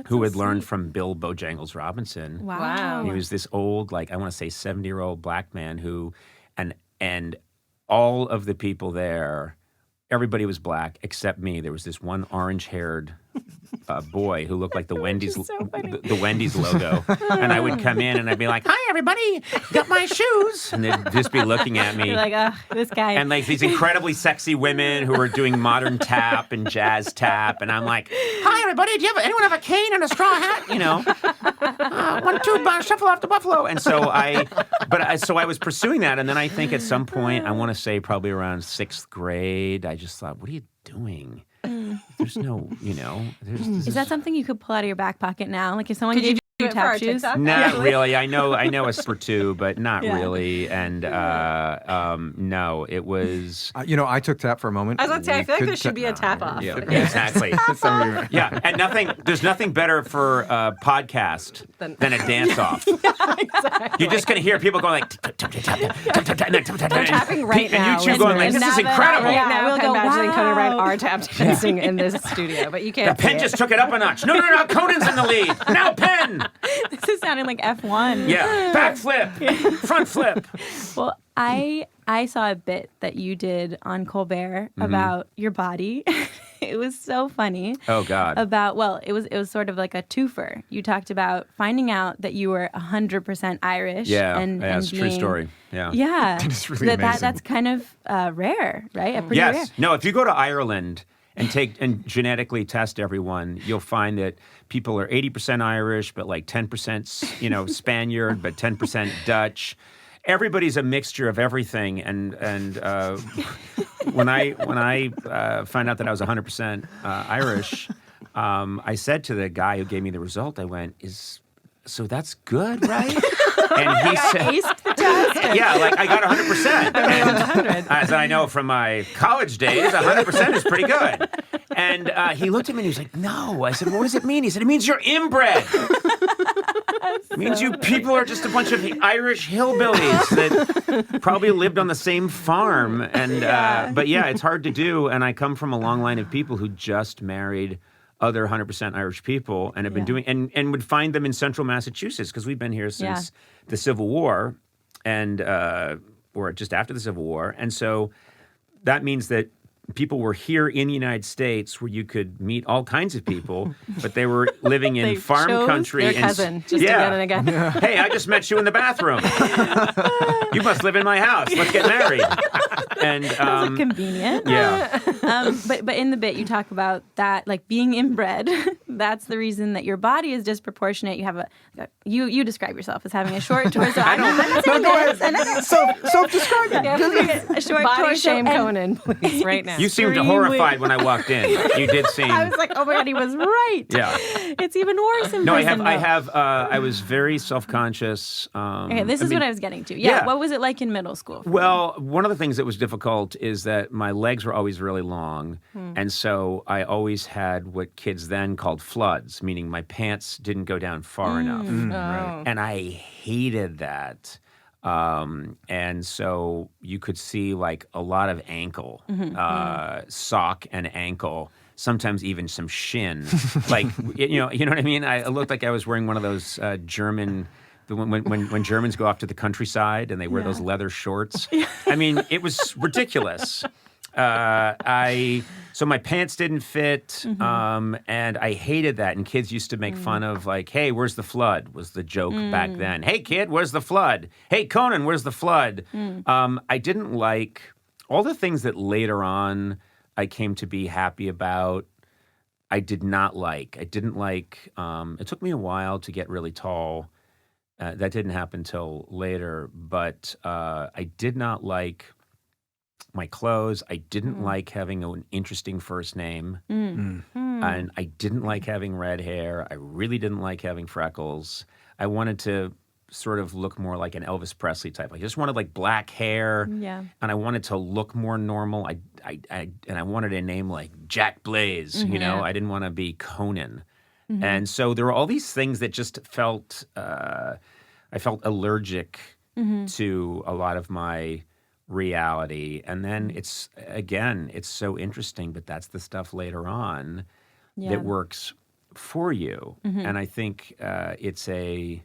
[SPEAKER 2] Who had learned from Bill Bojangles Robinson.
[SPEAKER 1] Wow.
[SPEAKER 2] He was this old, I want to say 70-year-old black man who, and all of the people there, everybody was black except me. There was this one orange-haired boy who looked like the Wendy's the Wendy's logo, and I would come in and I'd be like, "Hi, everybody, got my shoes," and they'd just be looking at me.
[SPEAKER 4] You're like, oh, this guy.
[SPEAKER 2] And like these incredibly sexy women who were doing modern tap and jazz tap, and I'm like, "Hi, everybody, anyone have a cane and a straw hat? 1, 2, shuffle off the buffalo." And so I was pursuing that, and then I think at some point, I want to say probably around 6th grade, I just thought, "What are you doing? There's no,
[SPEAKER 4] Is that something you could pull out of your back pocket now? Like if someone gave you tap shoes?
[SPEAKER 2] Not really. I know a for two, but not really. And no, it was.
[SPEAKER 3] I took tap for a moment.
[SPEAKER 1] I was going to say, I feel like there should be a tap off.
[SPEAKER 2] Yeah, exactly. Yeah, and there's nothing better for a podcast than a dance off.
[SPEAKER 1] Exactly.
[SPEAKER 2] You're just going to hear people going like,
[SPEAKER 1] They're tapping right now.
[SPEAKER 2] And you two going like, this is incredible.
[SPEAKER 1] Right now,
[SPEAKER 4] We'll
[SPEAKER 1] Penn
[SPEAKER 4] go,
[SPEAKER 1] Badgley and Conan
[SPEAKER 4] wow.
[SPEAKER 1] O'Brien are tap dancing in this studio, but you can't.
[SPEAKER 2] Penn just took it up a notch. No, Conan's in the lead. Now Penn.
[SPEAKER 4] This is sounding like F1.
[SPEAKER 2] Yeah, back flip, front flip.
[SPEAKER 4] Well, I saw a bit that you did on Colbert about your body. It was so funny.
[SPEAKER 2] Oh God.
[SPEAKER 4] It was sort of like a twofer. You talked about finding out that you were 100% Irish.
[SPEAKER 2] Yeah,
[SPEAKER 4] and
[SPEAKER 2] it's a true story. Yeah.
[SPEAKER 4] Yeah.
[SPEAKER 3] It's really amazing.
[SPEAKER 4] That's kind of rare, right? Pretty
[SPEAKER 2] Yes.
[SPEAKER 4] rare.
[SPEAKER 2] No, if you go to Ireland and genetically test everyone, you'll find that people are 80% Irish, but like 10% Spaniard, but 10% Dutch. Everybody's a mixture of everything, and when I found out that I was 100% Irish, I said to the guy who gave me the result, I went, so that's good, right? And he said,
[SPEAKER 4] Aced the test.
[SPEAKER 2] yeah, like I got 100%. And as I know from my college days, 100% is pretty good. And he looked at me and he was like, no. I said, what does it mean? He said, it means you're inbred. It means you people are just a bunch of Irish hillbillies that probably lived on the same farm. And but yeah, it's hard to do. And I come from a long line of people who just married other 100% Irish people and have been doing and would find them in central Massachusetts because we've been here since the Civil War and or just after the Civil War. And so that means that people were here in the United States where you could meet all kinds of people, but they were living in farm country.
[SPEAKER 1] Their cousin, just again and again.
[SPEAKER 2] Hey, I just met you in the bathroom. You must live in my house. Let's get married. And
[SPEAKER 4] That's convenient.
[SPEAKER 2] Yeah.
[SPEAKER 4] But in the bit you talk about that, like being inbred. That's the reason that your body is disproportionate. You have you describe yourself as having a short torso. I'm not saying this.
[SPEAKER 3] Self-describe it.
[SPEAKER 4] A short
[SPEAKER 1] Body
[SPEAKER 4] torso.
[SPEAKER 1] shame
[SPEAKER 4] and
[SPEAKER 1] Conan, please, right now.
[SPEAKER 2] You seemed horrified when I walked in. You did seem.
[SPEAKER 4] I was like, oh my God, he was right.
[SPEAKER 2] Yeah.
[SPEAKER 4] It's even worse in
[SPEAKER 2] No,
[SPEAKER 4] prison.
[SPEAKER 2] I was very self-conscious.
[SPEAKER 4] Okay, this is what I was getting to. Yeah. What was it like in middle school?
[SPEAKER 2] Well, one of the things that was difficult is that my legs were always really long. And so I always had what kids then called floods, meaning my pants didn't go down far enough.
[SPEAKER 1] Right.
[SPEAKER 2] And I hated that. And so you could see like a lot of ankle, sock and ankle, sometimes even some shin. Like, you know what I mean? I looked like I was wearing one of those German... When Germans go off to the countryside and they wear those leather shorts. I mean, it was ridiculous. So my pants didn't fit, and I hated that. And kids used to make fun of like, "Hey, where's the flood?" was the joke back then. "Hey, kid, where's the flood?" "Hey, Conan, where's the flood?" I didn't like all the things that later on I came to be happy about. I did not like. I didn't like. It took me a while to get really tall. That didn't happen till later, but I did not like my clothes. I didn't like having an interesting first name. And I didn't like having red hair. I really didn't like having freckles. I wanted to sort of look more like an Elvis Presley type. I just wanted like black hair. Yeah. And I wanted to look more normal. And I wanted a name like Jack Blaze, you know? I didn't want to be Conan. And so there were all these things that just felt, I felt allergic to a lot of my reality. And then it's so interesting, but that's the stuff later on that works for you. And I think it's a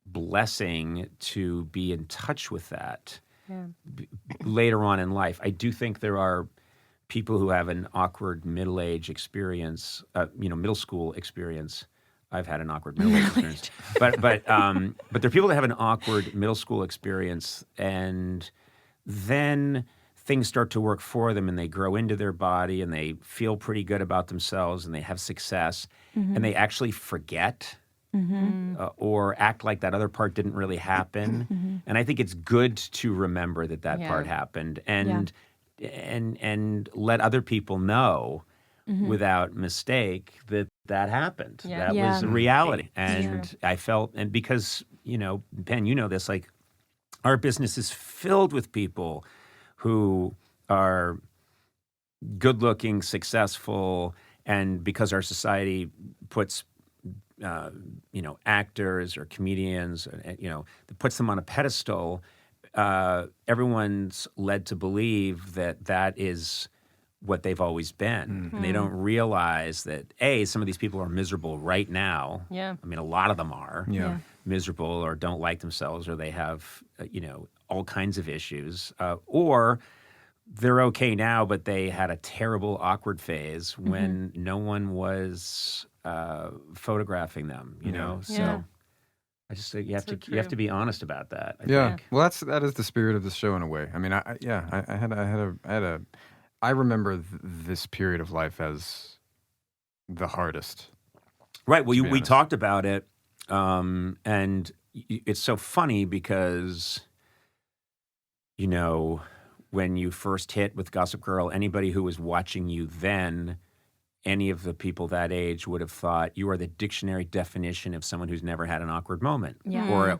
[SPEAKER 2] blessing to be in touch with that later on in life. I do think there are people who have an awkward middle-age experience, middle school experience. I've had an awkward middle-age experience. But there are people that have an awkward middle school experience, and then things start to work for them, and they grow into their body, and they feel pretty good about themselves, and they have success, and they actually forget or act like that other part didn't really happen. And I think it's good to remember that part happened, and let other people know without mistake that happened.
[SPEAKER 1] Yeah.
[SPEAKER 2] That was a reality. And I felt, and because, Penn, you know this, like our business is filled with people who are good-looking, successful, and because our society puts actors or comedians, that puts them on a pedestal, everyone's led to believe that is what they've always been. And they don't realize that, A, some of these people are miserable right now.
[SPEAKER 1] Yeah.
[SPEAKER 2] I mean, a lot of them are
[SPEAKER 3] Yeah.
[SPEAKER 2] miserable or don't like themselves, or they have, all kinds of issues. Or they're okay now, but they had a terrible, awkward phase when no one was photographing them, So
[SPEAKER 1] Yeah.
[SPEAKER 2] I just think you have
[SPEAKER 1] So
[SPEAKER 2] to be honest about that. I
[SPEAKER 3] Yeah.
[SPEAKER 2] think.
[SPEAKER 3] Well, that is the spirit of the show in a way. I mean, I remember this period of life as the hardest.
[SPEAKER 2] Right. Well,
[SPEAKER 3] be
[SPEAKER 2] we
[SPEAKER 3] honest.
[SPEAKER 2] talked about it, and it's so funny because, when you first hit with Gossip Girl, anybody who was watching you then, any of the people that age would have thought you are the dictionary definition of someone who's never had an awkward moment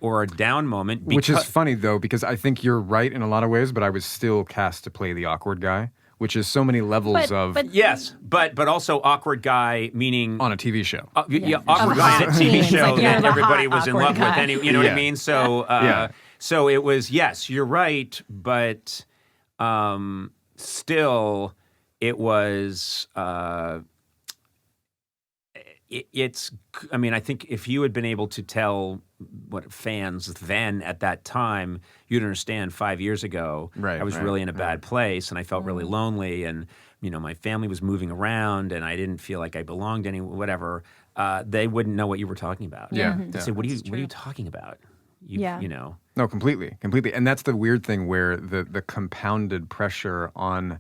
[SPEAKER 2] or a down moment.
[SPEAKER 3] Which is funny, though, because I think you're right in a lot of ways, but I was still cast to play the awkward guy, which is so many levels of
[SPEAKER 2] Yes, but also awkward guy, meaning
[SPEAKER 3] on a TV show.
[SPEAKER 2] awkward guy in a TV
[SPEAKER 1] Teens,
[SPEAKER 2] show
[SPEAKER 1] like you're
[SPEAKER 2] that
[SPEAKER 1] the
[SPEAKER 2] everybody
[SPEAKER 1] hot
[SPEAKER 2] was in
[SPEAKER 1] awkward
[SPEAKER 2] love with.
[SPEAKER 1] guy.
[SPEAKER 2] You know what I
[SPEAKER 3] Yeah.
[SPEAKER 2] mean? So, so it was, yes, you're right, but still, it was. I think if you had been able to tell what fans then at that time, you'd understand 5 years ago,
[SPEAKER 3] Right,
[SPEAKER 2] I was
[SPEAKER 3] right,
[SPEAKER 2] really in a bad place and I felt really lonely and, my family was moving around and I didn't feel like I belonged whatever. They wouldn't know what you were talking about.
[SPEAKER 3] Yeah.
[SPEAKER 2] They'd say, what are you talking about?
[SPEAKER 4] Yeah.
[SPEAKER 3] No, completely. And that's the weird thing where the compounded pressure on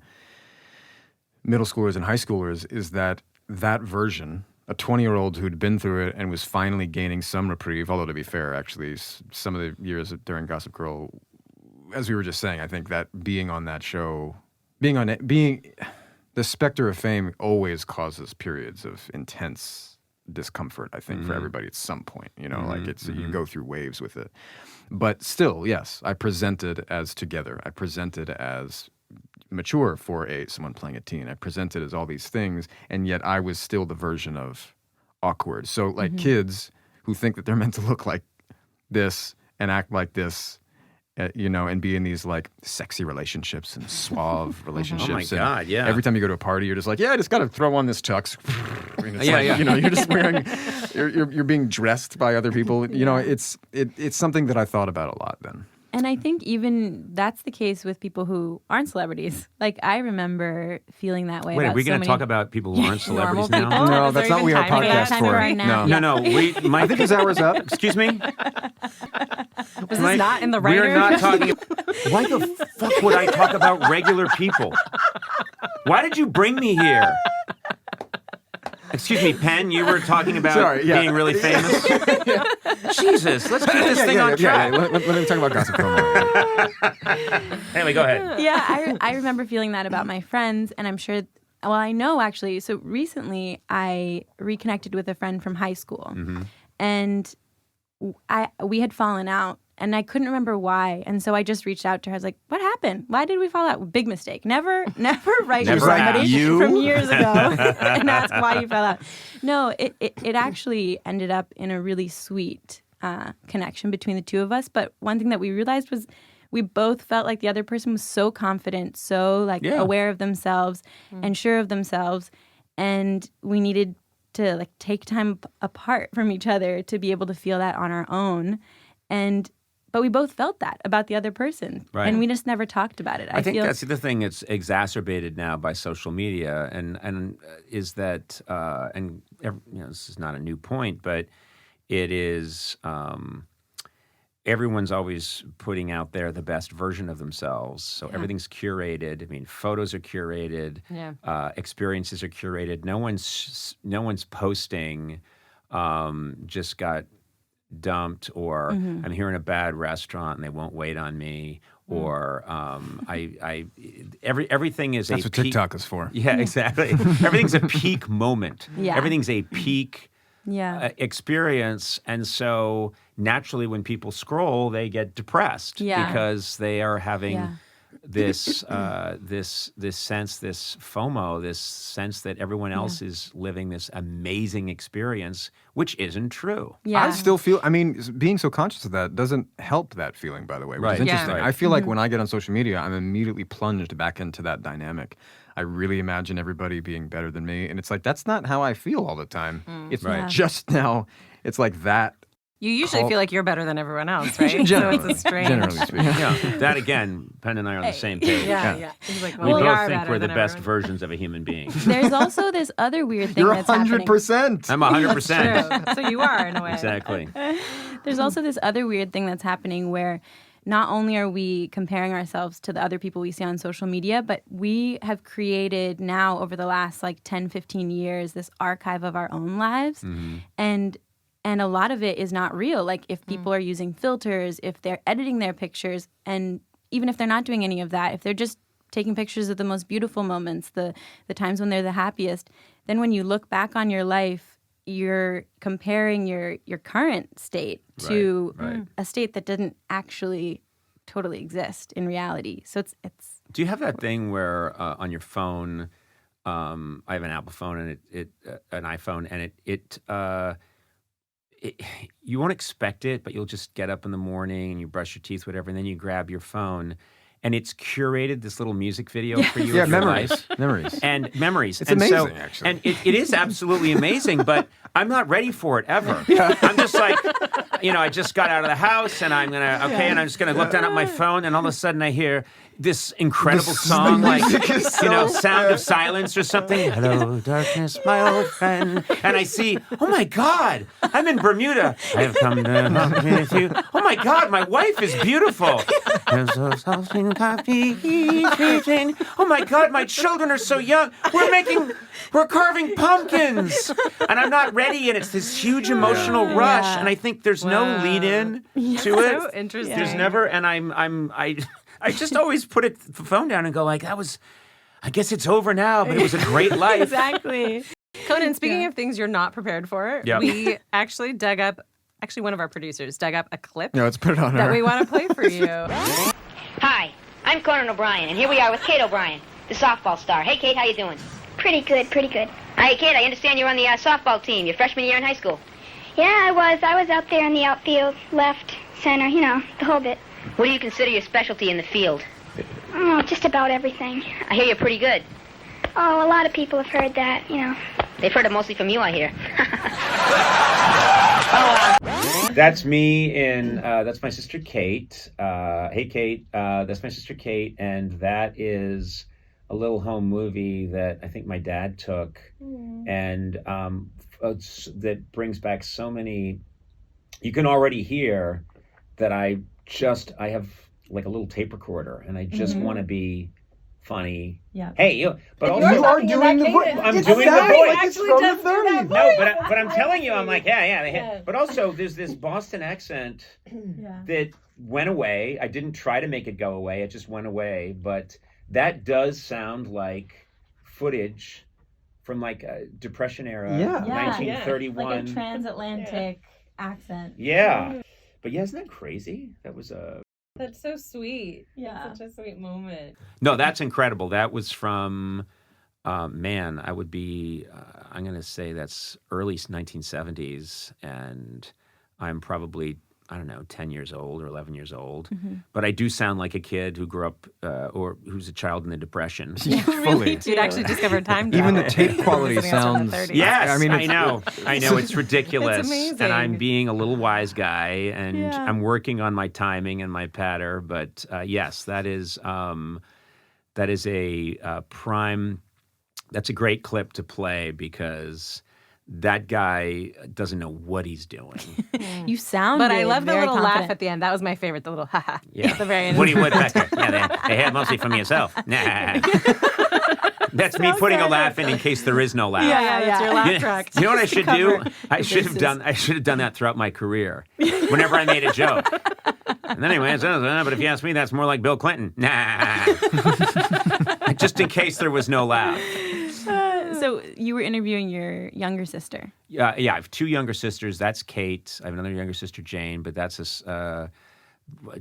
[SPEAKER 3] middle schoolers and high schoolers is that version, a 20-year-old who'd been through it and was finally gaining some reprieve, although to be fair, actually, some of the years during Gossip Girl, as we were just saying, I think that being on that show, the specter of fame always causes periods of intense discomfort, I think, for everybody at some point, like you go through waves with it. But still, yes, I presented as together. I presented as mature for someone playing a teen. I presented as all these things, and yet I was still the version of awkward. So like kids who think that they're meant to look like this and act like this, and be in these like sexy relationships and suave relationships.
[SPEAKER 2] Oh my God,
[SPEAKER 3] and
[SPEAKER 2] yeah.
[SPEAKER 3] Every time you go to a party, you're just like, I just got to throw on this tux. It's
[SPEAKER 2] Yeah,
[SPEAKER 3] like,
[SPEAKER 2] yeah.
[SPEAKER 3] you're just wearing, you're being dressed by other people. It's something that I thought about a lot then.
[SPEAKER 4] And I think even that's the case with people who aren't celebrities. Like, I remember feeling that way.
[SPEAKER 2] Wait, are
[SPEAKER 4] about
[SPEAKER 2] we going to
[SPEAKER 4] so
[SPEAKER 2] talk
[SPEAKER 4] many...
[SPEAKER 2] about people who aren't celebrities
[SPEAKER 1] Normal
[SPEAKER 2] now?
[SPEAKER 1] people?
[SPEAKER 3] No,
[SPEAKER 1] Is
[SPEAKER 3] that's
[SPEAKER 1] there
[SPEAKER 3] not what
[SPEAKER 1] even
[SPEAKER 3] our
[SPEAKER 1] time for that?
[SPEAKER 3] podcast
[SPEAKER 4] Time for
[SPEAKER 3] for.
[SPEAKER 4] right now.
[SPEAKER 2] No.
[SPEAKER 3] I think his hour's up.
[SPEAKER 2] Excuse me?
[SPEAKER 1] Was this not in the writer?
[SPEAKER 2] We're not talking. Why the fuck would I talk about regular people? Why did you bring me here? Excuse me, Penn, you were talking about being really famous? Jesus, let's keep this thing on track.
[SPEAKER 3] Let me talk about Gossip Girl.
[SPEAKER 2] Anyway, go ahead.
[SPEAKER 4] Yeah, I remember feeling that about my friends, and I'm sure, well, I know actually. So recently I reconnected with a friend from high school, and we had fallen out, and I couldn't remember why. And so I just reached out to her. I was like, what happened? Why did we fall out? Big mistake. Never write to
[SPEAKER 2] Never
[SPEAKER 4] somebody
[SPEAKER 2] ask. You?
[SPEAKER 4] from years ago and ask why you fell out. No, it actually ended up in a really sweet connection between the two of us. But one thing that we realized was we both felt like the other person was so confident, so aware of themselves and sure of themselves. And we needed to take time apart from each other to be able to feel that on our own. but we both felt that about the other person.
[SPEAKER 2] Right.
[SPEAKER 4] And we just never talked about it.
[SPEAKER 2] I think that's the other thing that's exacerbated now by social media, and is that this is not a new point, but it is everyone's always putting out there the best version of themselves. So everything's curated. I mean, photos are curated, experiences are curated. No one's posting. Just got dumped, or I'm here in a bad restaurant and they won't wait on me, or everything is
[SPEAKER 3] That's what TikTok is for.
[SPEAKER 2] Yeah, exactly. Everything's a peak moment.
[SPEAKER 4] Yeah.
[SPEAKER 2] Everything's a peak
[SPEAKER 4] Yeah.
[SPEAKER 2] experience, and so naturally, when people scroll, they get depressed because they are having this sense, this FOMO, this sense that everyone else is living this amazing experience, which isn't true.
[SPEAKER 3] I still feel, being so conscious of that doesn't help that feeling, by the way, which is interesting.
[SPEAKER 2] Right.
[SPEAKER 3] I feel like when I get on social media, I'm immediately plunged back into that dynamic. I really imagine everybody being better than me. And it's like, that's not how I feel all the time. It's just now, it's like that.
[SPEAKER 1] You usually feel like you're better than everyone else, right?
[SPEAKER 3] Generally,
[SPEAKER 1] so it's a strange.
[SPEAKER 3] generally speaking.
[SPEAKER 2] Yeah, that again, Penn and I are on the same page.
[SPEAKER 1] Yeah. It's like,
[SPEAKER 2] We
[SPEAKER 1] well,
[SPEAKER 2] both think we're the best versions of a human being.
[SPEAKER 4] There's also this other weird thing
[SPEAKER 3] You're
[SPEAKER 4] that's happening.
[SPEAKER 3] 100%.
[SPEAKER 2] I'm 100%.
[SPEAKER 1] True. So you are, in a way.
[SPEAKER 2] Exactly.
[SPEAKER 4] There's also this other weird thing that's happening where not only are we comparing ourselves to the other people we see on social media, but we have created now over the last 10, 15 years this archive of our own lives. And a lot of it is not real. Like if people are using filters, if they're editing their pictures, and even if they're not doing any of that, if they're just taking pictures of the most beautiful moments, the times when they're the happiest, then when you look back on your life, you're comparing your current state to a state that didn't actually totally exist in reality. So it's.
[SPEAKER 2] Do you have that thing where on your phone, I have an Apple phone and an iPhone, and you won't expect it, but you'll just get up in the morning and you brush your teeth, whatever, and then you grab your phone, and it's curated this little music video for you.
[SPEAKER 3] Yeah,
[SPEAKER 2] of your
[SPEAKER 3] memories.
[SPEAKER 2] life.
[SPEAKER 3] Memories.
[SPEAKER 2] And memories.
[SPEAKER 3] It's
[SPEAKER 2] and
[SPEAKER 3] amazing, actually.
[SPEAKER 2] And it is absolutely amazing, but I'm not ready for it ever. I'm just like, I just got out of the house and I'm just going to look down at my phone, and all of a sudden I hear this incredible song, Sound of Silence or something. Hello, darkness, my old friend. And I see, oh my God, I'm in Bermuda. I have come to talk with you. Oh my God, my wife is beautiful. Oh my God, my children are so young. We're carving pumpkins. And I'm not ready, and it's this huge emotional rush. And I think there's no lead in to it.
[SPEAKER 1] So interesting.
[SPEAKER 2] There's never, and I just always put the phone down and go I guess it's over now, but it was a great life.
[SPEAKER 4] Exactly.
[SPEAKER 1] Conan, speaking of things you're not prepared for, we actually dug up, one of our producers dug up a clip
[SPEAKER 3] Let's put it on
[SPEAKER 1] that
[SPEAKER 3] her.
[SPEAKER 1] we want to play for you.
[SPEAKER 6] Hi, I'm Conan O'Brien, and here we are with Kate O'Brien, the softball star. Hey, Kate, how you doing?
[SPEAKER 7] Pretty good, pretty good.
[SPEAKER 6] Hey, Kate, I understand you're on the softball team, your freshman year in high school.
[SPEAKER 7] Yeah, I was out there in the outfield, left, center, the whole bit.
[SPEAKER 6] What do you consider your specialty in the field?
[SPEAKER 7] Oh, just about everything.
[SPEAKER 6] I hear you're pretty good.
[SPEAKER 7] Oh, a lot of people have heard that,
[SPEAKER 6] They've heard it mostly from you, I hear.
[SPEAKER 2] That's me that's my sister Kate. Hey, Kate, that's my sister Kate, and that is a little home movie that I think my dad took, and that brings back so many. You can already hear that I have like a little tape recorder, and I just want to be funny. Yeah. Hey, but also
[SPEAKER 3] You are doing the voice.
[SPEAKER 2] I'm doing the voice.
[SPEAKER 3] Actually does do that.
[SPEAKER 2] No, but I'm telling you, I'm like, yeah. But also, there's this Boston accent that went away. I didn't try to make it go away. It just went away. But that does sound like footage from like a Depression era, 1931.
[SPEAKER 4] Like a transatlantic accent.
[SPEAKER 2] Yeah. But isn't that crazy?
[SPEAKER 1] That's so sweet.
[SPEAKER 4] Yeah.
[SPEAKER 1] That's such a sweet moment.
[SPEAKER 2] No, that's incredible. That was from, I'm going to say that's early 1970s, and I'm probably I don't know, 10 years old or 11 years old. But I do sound like a kid who grew up or who's a child in the Depression.
[SPEAKER 3] Fully.
[SPEAKER 1] You'd actually discovered time travel.
[SPEAKER 3] Even the tape quality
[SPEAKER 1] Visiting us from the
[SPEAKER 3] sounds.
[SPEAKER 1] 30s.
[SPEAKER 2] Yes,
[SPEAKER 3] I mean,
[SPEAKER 2] I know. It's ridiculous.
[SPEAKER 1] It's amazing.
[SPEAKER 2] And I'm being a little wise guy, and I'm working on my timing and my patter. But yes, that is a prime. That's a great clip to play because that guy doesn't know what he's doing.
[SPEAKER 4] You sound
[SPEAKER 1] But I love the
[SPEAKER 4] very
[SPEAKER 1] little
[SPEAKER 4] confident.
[SPEAKER 1] laugh at the end. That was my favorite, the little ha-ha
[SPEAKER 2] Yeah.
[SPEAKER 1] at the very end.
[SPEAKER 2] Woody Woodpecker. Yeah, they had mostly from yourself. Nah. That's me putting a laugh in case there is no laugh.
[SPEAKER 1] Yeah, that's your laugh track.
[SPEAKER 2] You know what I should do? I should have
[SPEAKER 1] bases.
[SPEAKER 2] done that throughout my career. Whenever I made a joke. And then anyway, but if you ask me, that's more like Bill Clinton. Nah. Just in case there was no laugh.
[SPEAKER 4] So you were interviewing your younger sister.
[SPEAKER 2] Yeah, I have two younger sisters. That's Kate. I have another younger sister, Jane, but that's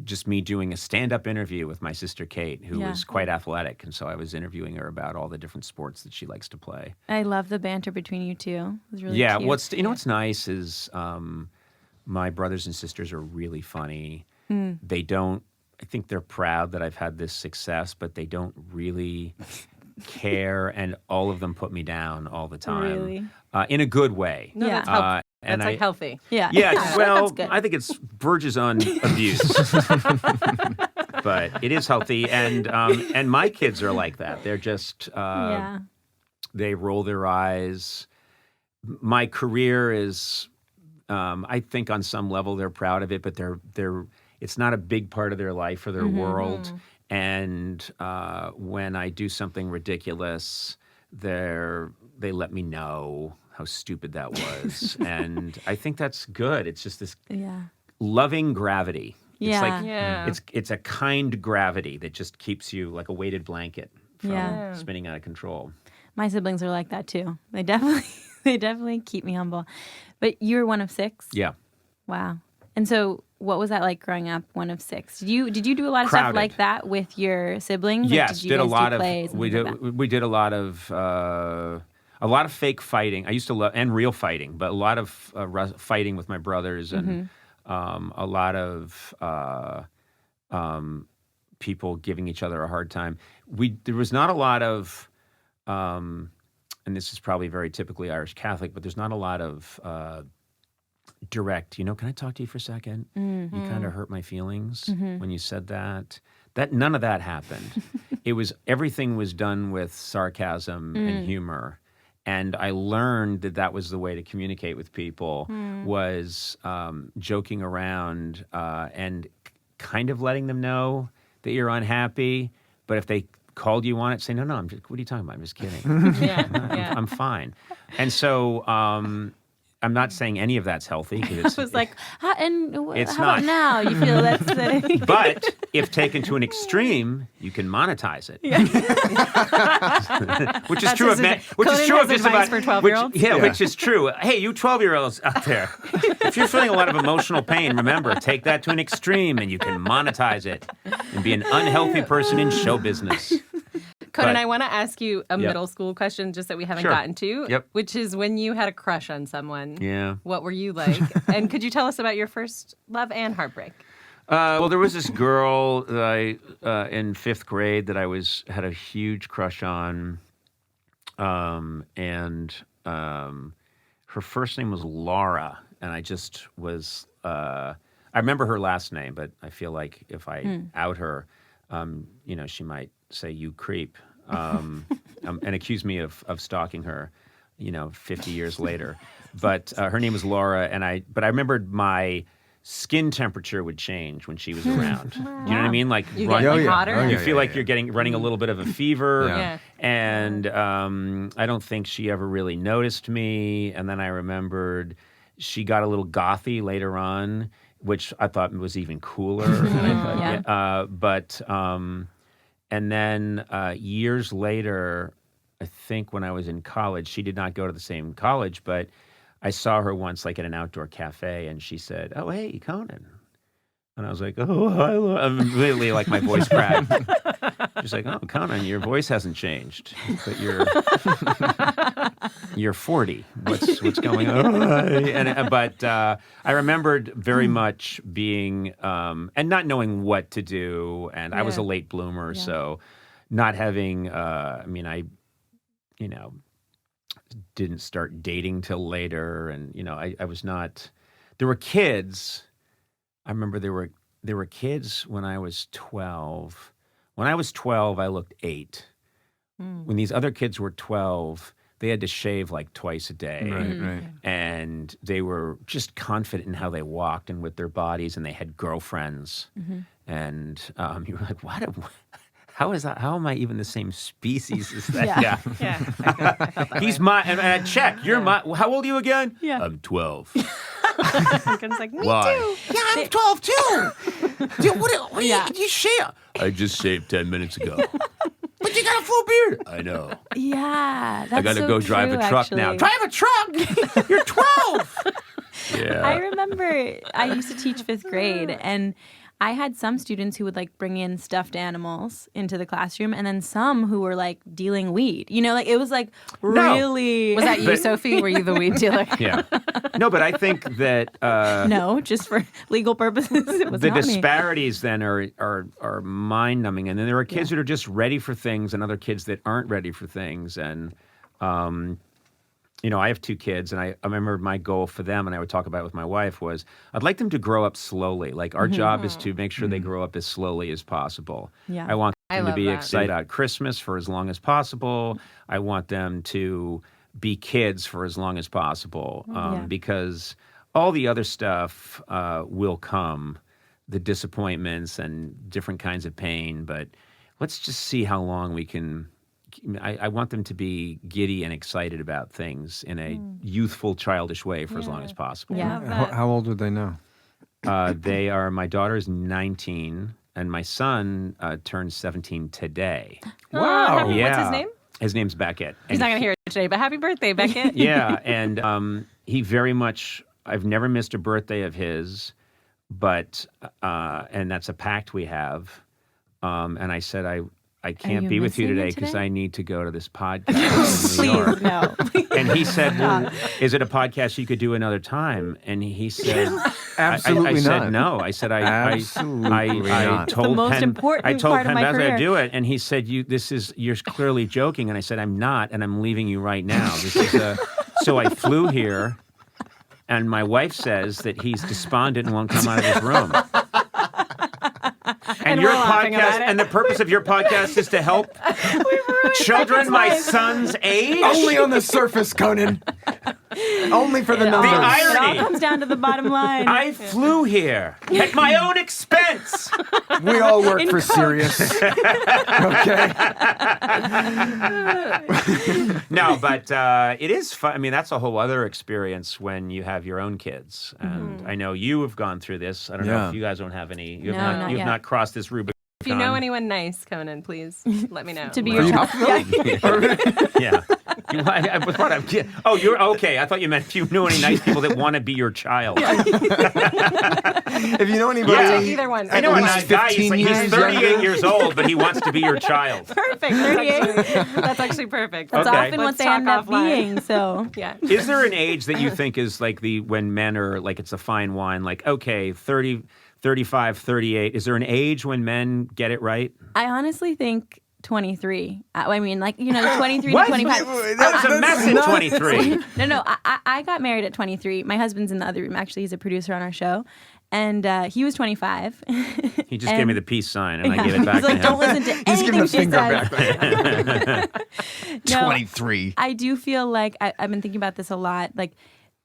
[SPEAKER 2] just me doing a stand-up interview with my sister, Kate, who was quite athletic. And so I was interviewing her about all the different sports that she likes to play.
[SPEAKER 4] I love the banter between you two. It was really
[SPEAKER 2] Yeah,
[SPEAKER 4] cute.
[SPEAKER 2] what's nice is my brothers and sisters are really funny. They don't, I think they're proud that I've had this success, but they don't really care, and all of them put me down all the time.
[SPEAKER 4] Really?
[SPEAKER 2] In a good way.
[SPEAKER 1] No,
[SPEAKER 4] Yeah.
[SPEAKER 1] that's helpful.
[SPEAKER 2] And
[SPEAKER 1] That's healthy.
[SPEAKER 4] Yeah.
[SPEAKER 2] Yeah, well,
[SPEAKER 4] That's good.
[SPEAKER 2] I think it's verges on abuse, but it is healthy, and my kids are like that. They're just they roll their eyes. My career is, I think, on some level they're proud of it, but they're it's not a big part of their life or their world. And when I do something ridiculous, they let me know how stupid that was. And I think that's good. It's just this loving gravity. It's like it's a kind gravity that just keeps you like a weighted blanket from spinning out of control.
[SPEAKER 4] My siblings are like that too. They definitely keep me humble. But you're one of 6?
[SPEAKER 2] Yeah.
[SPEAKER 4] Wow. And so what was that like growing up, one of 6? Did you do a lot of
[SPEAKER 2] Crowded.
[SPEAKER 4] stuff like that with your siblings? Like,
[SPEAKER 2] Yes,
[SPEAKER 4] did you
[SPEAKER 2] did a
[SPEAKER 4] guys
[SPEAKER 2] lot
[SPEAKER 4] do
[SPEAKER 2] of
[SPEAKER 4] plays and
[SPEAKER 2] we
[SPEAKER 4] things
[SPEAKER 2] did
[SPEAKER 4] like that?
[SPEAKER 2] we did a lot of fake fighting. I used to love and real fighting, but a lot of fighting with my brothers and a lot of people giving each other a hard time. There was not a lot of and this is probably very typically Irish Catholic, but there's not a lot of direct, can I talk to you for a second? You kind of hurt my feelings when you said that. None of that happened. Everything was done with sarcasm and humor. And I learned that was the way to communicate with people was joking around and kind of letting them know that you're unhappy. But if they called you on it, say, no, what are you talking about? I'm just kidding. I'm fine. And so I'm not saying any of that's healthy.
[SPEAKER 4] I was like, how
[SPEAKER 2] It's
[SPEAKER 4] about
[SPEAKER 2] not.
[SPEAKER 4] now? You feel that's
[SPEAKER 2] But if taken to an extreme, you can monetize it. Which is true of men. Which is
[SPEAKER 1] Conan
[SPEAKER 2] true
[SPEAKER 1] has
[SPEAKER 2] of just
[SPEAKER 1] advice
[SPEAKER 2] about
[SPEAKER 1] for 12-year-olds?
[SPEAKER 2] which is true. Hey, you 12-year-olds out there, if you're feeling a lot of emotional pain, remember, take that to an extreme, and you can monetize it and be an unhealthy person in show business.
[SPEAKER 1] Conan,
[SPEAKER 2] But-
[SPEAKER 1] I want to ask you a middle school question just that we haven't
[SPEAKER 2] Sure.
[SPEAKER 1] gotten to,
[SPEAKER 2] Yep.
[SPEAKER 1] which is when you had a crush on someone,
[SPEAKER 2] Yeah.
[SPEAKER 1] what were you like? And could you tell us about your first love and heartbreak?
[SPEAKER 2] Well, there was this girl that in 5th grade that I had a huge crush on, and her first name was Laura, and I just was. I remember her last name, but I feel like if I out her, she might say "you creep," and accuse me of stalking her, 50 years later. But her name was Laura, but I remembered my skin temperature would change when she was around. Do you know what I mean? Like
[SPEAKER 1] You get hotter?
[SPEAKER 2] you feel like you're running a little bit of a fever.
[SPEAKER 1] Yeah.
[SPEAKER 2] And I don't think she ever really noticed me. And then I remembered she got a little gothy later on, which I thought was even cooler. And I thought, and then years later, I think when I was in college, she did not go to the same college, but I saw her once like at an outdoor cafe, and she said, "Oh, hey, Conan." And I was like, "Oh, hi." Immediately, like my voice cracked. She's like, "Oh, Conan, your voice hasn't changed, but you're..." you're 40. What's going on? But I remembered very much being and not knowing what to do, and I was a late bloomer, so not having. I didn't start dating till later, and I was not. There were kids. I remember there were kids when I was 12. When I was 12, I looked 8. When these other kids were 12, they had to shave like twice a day.
[SPEAKER 3] Right.
[SPEAKER 2] And they were just confident in how they walked and with their bodies, and they had girlfriends. And you were like, what? How is that? How am I even the same species as that guy?
[SPEAKER 1] Yeah. I felt that
[SPEAKER 2] He's
[SPEAKER 1] way.
[SPEAKER 2] my, and check, you're my, how old are you again?
[SPEAKER 4] Yeah.
[SPEAKER 2] I'm 12.
[SPEAKER 1] Lincoln's like, me
[SPEAKER 2] Why?
[SPEAKER 1] too.
[SPEAKER 2] Yeah, I'm 12 too. Dude, what you shave? I just shaved 10 minutes ago. But you got a full beard. I know.
[SPEAKER 4] Yeah, that's
[SPEAKER 2] I got to
[SPEAKER 4] so
[SPEAKER 2] go drive
[SPEAKER 4] true,
[SPEAKER 2] a truck now.
[SPEAKER 4] actually.
[SPEAKER 2] Drive a truck? You're 12. Yeah.
[SPEAKER 4] I remember I used to teach 5th grade, and I had some students who would like bring in stuffed animals into the classroom, and then some who were like dealing weed. It was like really.
[SPEAKER 1] Was that you, Sophie? Were you the weed dealer?
[SPEAKER 2] Yeah. No, but I think that
[SPEAKER 4] No, just for legal purposes. It was
[SPEAKER 2] the
[SPEAKER 4] not me.
[SPEAKER 2] disparities then are mind numbing, and then there are kids that are just ready for things, and other kids that aren't ready for things, and I have 2 kids, and I remember my goal for them, and I would talk about it with my wife, was I'd like them to grow up slowly. Like our job is to make sure they grow up as slowly as possible.
[SPEAKER 4] Yeah.
[SPEAKER 2] I want them to
[SPEAKER 1] love
[SPEAKER 2] be
[SPEAKER 1] that.
[SPEAKER 2] excited about Christmas for as long as possible. I want them to be kids for as long as possible, because all the other stuff will come, the disappointments and different kinds of pain, but let's just see how long we can. I want them to be giddy and excited about things in a youthful, childish way for as long as possible.
[SPEAKER 4] Yeah.
[SPEAKER 3] How old are they now?
[SPEAKER 2] My daughter's 19, and my son turned 17 today.
[SPEAKER 1] Wow. What's
[SPEAKER 2] Yeah.
[SPEAKER 1] his name?
[SPEAKER 2] His name's Beckett.
[SPEAKER 1] He's not going to hear it today, but happy birthday, Beckett.
[SPEAKER 2] Yeah, and he very much, I've never missed a birthday of his, but, and that's a pact we have. And I said, I can't
[SPEAKER 4] you
[SPEAKER 2] be with you
[SPEAKER 4] missing
[SPEAKER 2] today
[SPEAKER 4] it
[SPEAKER 2] because
[SPEAKER 4] today?
[SPEAKER 2] I need to go to this podcast in New York.
[SPEAKER 4] Please, no.
[SPEAKER 2] And he said, well, is it a podcast you could do another time? And he said,
[SPEAKER 3] Absolutely
[SPEAKER 2] I said
[SPEAKER 3] not.
[SPEAKER 2] no. I said,
[SPEAKER 3] Absolutely
[SPEAKER 2] I
[SPEAKER 3] not.
[SPEAKER 2] told
[SPEAKER 4] the most
[SPEAKER 2] Penn,
[SPEAKER 4] important
[SPEAKER 2] I told
[SPEAKER 4] part of
[SPEAKER 2] Penn
[SPEAKER 4] my
[SPEAKER 2] Badgley I'd
[SPEAKER 4] career.
[SPEAKER 2] do it. And he said, you're clearly joking. And I said, I'm not, and I'm leaving you right now. This is so I flew here, and my wife says that he's despondent and won't come out of his room. And your
[SPEAKER 1] we're laughing about
[SPEAKER 2] podcast,
[SPEAKER 1] it.
[SPEAKER 2] and the purpose of your podcast is to help children my son's age?
[SPEAKER 3] Only on the surface, Conan. Only for the numbers.
[SPEAKER 2] The
[SPEAKER 4] It all
[SPEAKER 2] irony.
[SPEAKER 4] comes down to the bottom line.
[SPEAKER 2] I flew here at my own expense.
[SPEAKER 3] We all work for Sirius. Okay.
[SPEAKER 2] No, but it is fun. I mean, that's a whole other experience when you have your own kids. And I know you have gone through this. I don't know
[SPEAKER 3] Yeah.
[SPEAKER 2] if you guys don't have any. You
[SPEAKER 4] No,
[SPEAKER 2] have
[SPEAKER 4] not
[SPEAKER 2] you've
[SPEAKER 4] yet.
[SPEAKER 2] not crossed this Rubicon.
[SPEAKER 1] If you know anyone nice, Conan, please let me know.
[SPEAKER 4] to be
[SPEAKER 2] Well,
[SPEAKER 4] your child.
[SPEAKER 2] Yeah. Oh, you're okay. I thought you meant if you knew any nice people that want to be your child.
[SPEAKER 3] If you know anybody,
[SPEAKER 2] Yeah.
[SPEAKER 1] Take either one.
[SPEAKER 2] I know a
[SPEAKER 3] least
[SPEAKER 2] nice guy. He's
[SPEAKER 3] 15
[SPEAKER 2] he's
[SPEAKER 3] years
[SPEAKER 2] 38
[SPEAKER 3] younger.
[SPEAKER 2] years old, but he wants to be your child.
[SPEAKER 1] Perfect. 38. That's actually perfect.
[SPEAKER 4] That's
[SPEAKER 2] Okay.
[SPEAKER 4] often what
[SPEAKER 1] Let's
[SPEAKER 4] they
[SPEAKER 1] talk
[SPEAKER 4] end up
[SPEAKER 1] offline.
[SPEAKER 4] being. So
[SPEAKER 1] Yeah.
[SPEAKER 2] Is there an age that you think is like when men are like it's a fine wine, like, okay, 30, 35, 38. Is there an age when men get it right?
[SPEAKER 4] I honestly think 23. I mean, like, 23
[SPEAKER 2] What?
[SPEAKER 4] to 25.
[SPEAKER 2] That was a mess at 23.
[SPEAKER 4] No. I got married at 23. My husband's in the other room. Actually, he's a producer on our show. And he was 25.
[SPEAKER 2] He just gave me the peace sign, and I gave it back
[SPEAKER 4] He's like,
[SPEAKER 2] to him.
[SPEAKER 4] don't listen to
[SPEAKER 3] he's giving
[SPEAKER 4] anything
[SPEAKER 3] the
[SPEAKER 4] she
[SPEAKER 3] finger
[SPEAKER 4] says.
[SPEAKER 3] back.
[SPEAKER 4] No,
[SPEAKER 3] 23.
[SPEAKER 4] I do feel like I've been thinking about this a lot. Like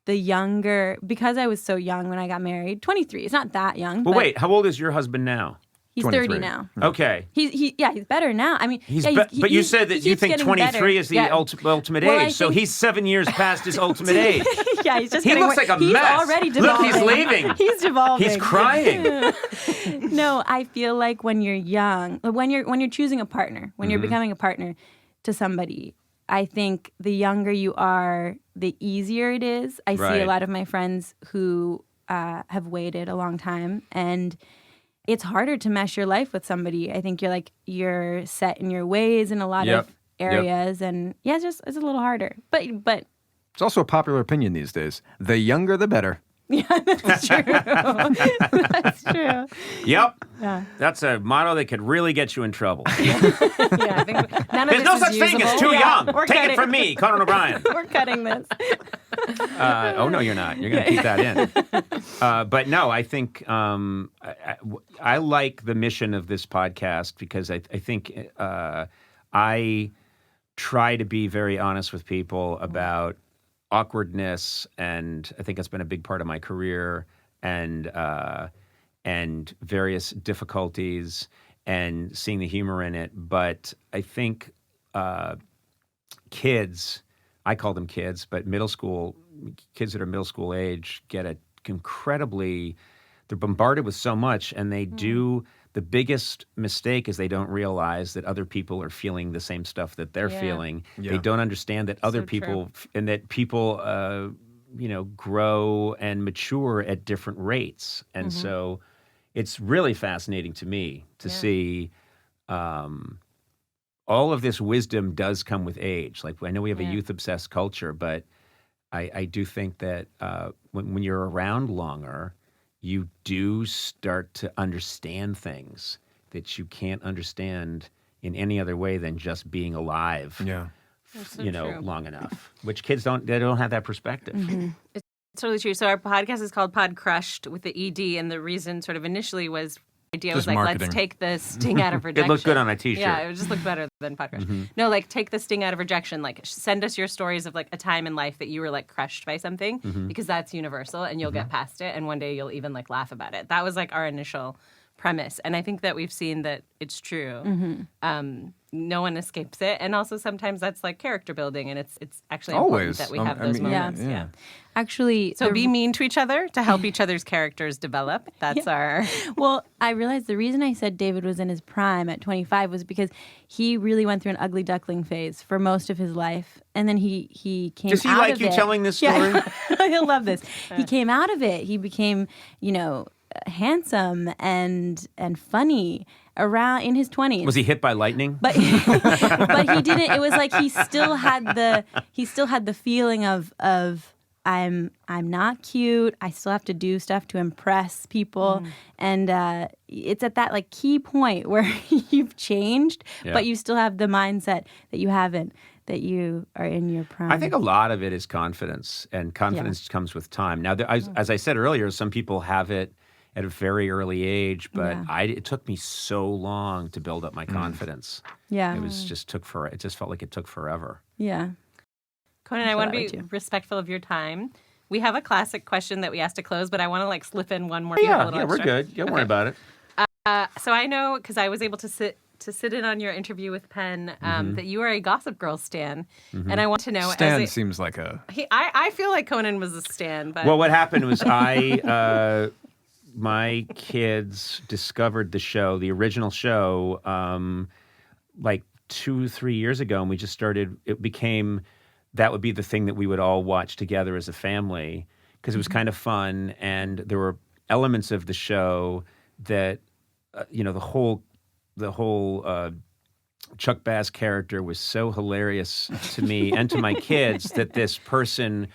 [SPEAKER 4] the younger, because I was so young when I got married. 23. It's not that young.
[SPEAKER 2] Well,
[SPEAKER 4] but
[SPEAKER 2] wait, how old is your husband now?
[SPEAKER 4] he's
[SPEAKER 3] 23.
[SPEAKER 4] 30 now.
[SPEAKER 2] Okay.
[SPEAKER 4] He's better now. I mean,
[SPEAKER 2] He's
[SPEAKER 4] yeah,
[SPEAKER 2] but you said that
[SPEAKER 4] he
[SPEAKER 2] you
[SPEAKER 4] keeps
[SPEAKER 2] think
[SPEAKER 4] getting
[SPEAKER 2] 23
[SPEAKER 4] better.
[SPEAKER 2] is the
[SPEAKER 4] Yeah.
[SPEAKER 2] ultimate
[SPEAKER 4] Well, I
[SPEAKER 2] age. So
[SPEAKER 4] think-
[SPEAKER 2] he's 7 years past his ultimate age.
[SPEAKER 4] Yeah, he's just
[SPEAKER 2] He
[SPEAKER 4] getting
[SPEAKER 2] looks
[SPEAKER 4] worse.
[SPEAKER 2] like a
[SPEAKER 4] He's
[SPEAKER 2] mess.
[SPEAKER 4] already
[SPEAKER 2] Look,
[SPEAKER 4] devolving.
[SPEAKER 2] he's leaving.
[SPEAKER 4] He's devolving.
[SPEAKER 2] He's crying.
[SPEAKER 4] No, I feel like when you're young, when you're choosing a partner, when
[SPEAKER 2] Mm-hmm.
[SPEAKER 4] you're becoming a partner to somebody, I think the younger you are, the easier it is. I see
[SPEAKER 2] Right.
[SPEAKER 4] a lot of my friends who have waited a long time, and it's harder to mesh your life with somebody. I think you're set in your ways in a lot
[SPEAKER 2] Yep.
[SPEAKER 4] of areas, and it's a little harder. But
[SPEAKER 3] It's also a popular opinion these days. The younger, the better.
[SPEAKER 4] yeah, that's true. That's true.
[SPEAKER 2] Yep.
[SPEAKER 4] Yeah.
[SPEAKER 2] That's a motto that could really get you in trouble.
[SPEAKER 1] Yeah, I think none of
[SPEAKER 2] There's
[SPEAKER 1] this
[SPEAKER 2] no
[SPEAKER 1] is
[SPEAKER 2] such thing as
[SPEAKER 1] usable.
[SPEAKER 2] too young.
[SPEAKER 1] We're
[SPEAKER 2] Take
[SPEAKER 1] cutting.
[SPEAKER 2] it from me, Conan O'Brien.
[SPEAKER 4] We're cutting this.
[SPEAKER 2] Oh, no, you're not. You're going to keep that in. But no, I think I like the mission of this podcast because I think I try to be very honest with people about awkwardness, and I think that's been a big part of my career, and various difficulties, and seeing the humor in it. But I think kids, I call them kids, but kids that are middle school age get they're bombarded with so much, and they do. The biggest mistake is they don't realize that other people are feeling the same stuff that they're feeling.
[SPEAKER 3] Yeah.
[SPEAKER 2] They don't understand that other people, and that people, grow and mature at different rates. And so it's really fascinating to me to see all of this wisdom does come with age. Like, I know we have a youth-obsessed culture, but I do think that when you're around longer, you do start to understand things that you can't understand in any other way than just being alive, long enough, which kids don't have that perspective.
[SPEAKER 1] It's totally true. So our podcast is called Podcrushed with the ED, and the reason sort of initially was idea
[SPEAKER 3] Just
[SPEAKER 1] was like,
[SPEAKER 3] marketing.
[SPEAKER 1] let's take the sting out of rejection.
[SPEAKER 2] It looked good on a t-shirt.
[SPEAKER 1] Yeah, it would just look better than Podcrushed. No, like take the sting out of rejection. Like send us your stories of like a time in life that you were like crushed by something, because that's universal and you'll get past it, and one day you'll even like laugh about it. That was like our initial premise, and I think that we've seen that it's true. No one escapes it, and also sometimes that's like character building, and it's actually important
[SPEAKER 3] Always.
[SPEAKER 1] that we have those moments.
[SPEAKER 4] Yeah. Actually,
[SPEAKER 1] So be mean to each other to help each other's characters develop. That's our...
[SPEAKER 4] Well, I realized the reason I said David was in his prime at 25 was because he really went through an ugly duckling phase for most of his life, and then he came out of it.
[SPEAKER 2] Does he like you telling this story?
[SPEAKER 4] Yeah. He'll love this. He came out of it. He became, handsome and funny around in his 20s.
[SPEAKER 2] Was he hit by lightning?
[SPEAKER 4] But but he didn't. It was like he still had the feeling of I'm not cute. I still have to do stuff to impress people, and it's at that like key point where you've changed, but you still have the mindset that you haven't. That you are in your prime.
[SPEAKER 2] I think a lot of it is confidence, and confidence comes with time. Now, as I said earlier, some people have it at a very early age, but it took me so long to build up my confidence.
[SPEAKER 4] Yeah,
[SPEAKER 2] it just felt like it took forever.
[SPEAKER 4] Yeah.
[SPEAKER 1] Conan, I want to be respectful of your time. We have a classic question that we ask to close, but I want to like slip in one more.
[SPEAKER 2] Yeah, we're good. Don't worry about it.
[SPEAKER 1] So I know, because I was able to sit in on your interview with Penn, that you are a Gossip Girl stan, and I want to know.
[SPEAKER 3] Stan seems like a.
[SPEAKER 1] I feel like Conan was a stan, but
[SPEAKER 2] Well, what happened was my kids discovered the show, the original show, like 2-3 years ago, and we just started. It became that would be the thing that we would all watch together as a family because it was kind of fun, and there were elements of the show that the whole Chuck Bass character was so hilarious to me and to my kids that this person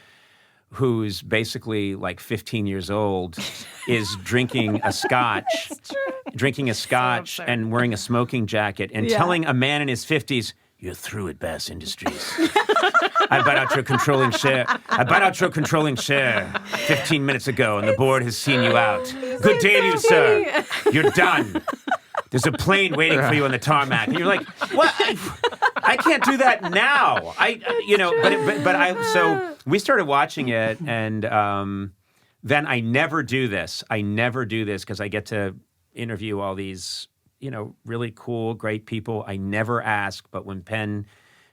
[SPEAKER 2] who's basically like 15 years old is drinking a scotch and wearing a smoking jacket and telling a man in his 50s, "You're through at Bass Industries. I bought out your controlling share 15 minutes ago, and the board has seen you out. Good day to you, sir. You're done. There's a plane waiting for you on the tarmac." And you're like, "What? I can't do that now." So we started watching it, and then I never do this because I get to interview all these, really cool, great people. I never ask, but when Penn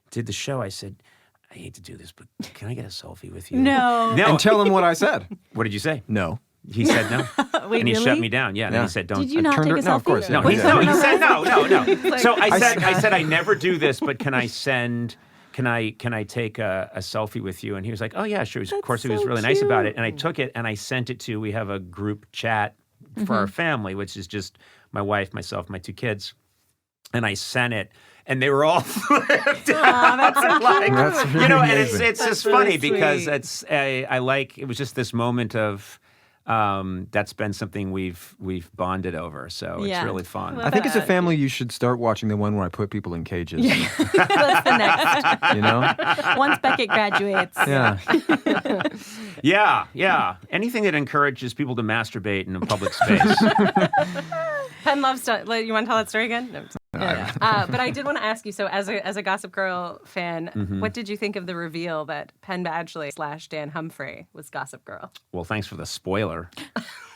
[SPEAKER 2] did the show, I said, "I hate to do this, but can I get a selfie with you?"
[SPEAKER 4] No.
[SPEAKER 3] And tell him what I said.
[SPEAKER 2] What did you say?
[SPEAKER 3] No.
[SPEAKER 2] He said no.
[SPEAKER 4] Wait,
[SPEAKER 2] and he
[SPEAKER 4] really?
[SPEAKER 2] shut me down. Yeah, and then he said, "Don't."
[SPEAKER 4] Did you not take a selfie?
[SPEAKER 3] No, of course.
[SPEAKER 2] No,
[SPEAKER 3] Yeah.
[SPEAKER 2] he said no. So I
[SPEAKER 3] I
[SPEAKER 2] said, I never do this, but can I take a selfie with you? And he was like, "Oh yeah, sure." Of course, he was really nice about it. And I took it and I sent it to. We have a group chat for our family, which is just my wife, myself, my two kids. and I sent it. And they were all flipped.
[SPEAKER 4] That's so
[SPEAKER 2] like,
[SPEAKER 3] That's really
[SPEAKER 2] and
[SPEAKER 3] amazing.
[SPEAKER 2] it's just
[SPEAKER 1] really
[SPEAKER 2] funny because
[SPEAKER 1] sweet.
[SPEAKER 2] it was just this moment of that's been something we've bonded over. So it's
[SPEAKER 4] Yeah.
[SPEAKER 2] really fun.
[SPEAKER 3] I think as a family, you should start watching the one where I put people in cages.
[SPEAKER 4] That's the next.
[SPEAKER 3] You know?
[SPEAKER 4] Once Beckett graduates.
[SPEAKER 3] Yeah.
[SPEAKER 2] Yeah. Anything that encourages people to masturbate in a public space.
[SPEAKER 1] Penn loves to. You want to tell that story again? No. But I did want to ask you. So, as a Gossip Girl fan, what did you think of the reveal that Penn Badgley / Dan Humphrey was Gossip Girl?
[SPEAKER 2] Well, thanks for the spoiler.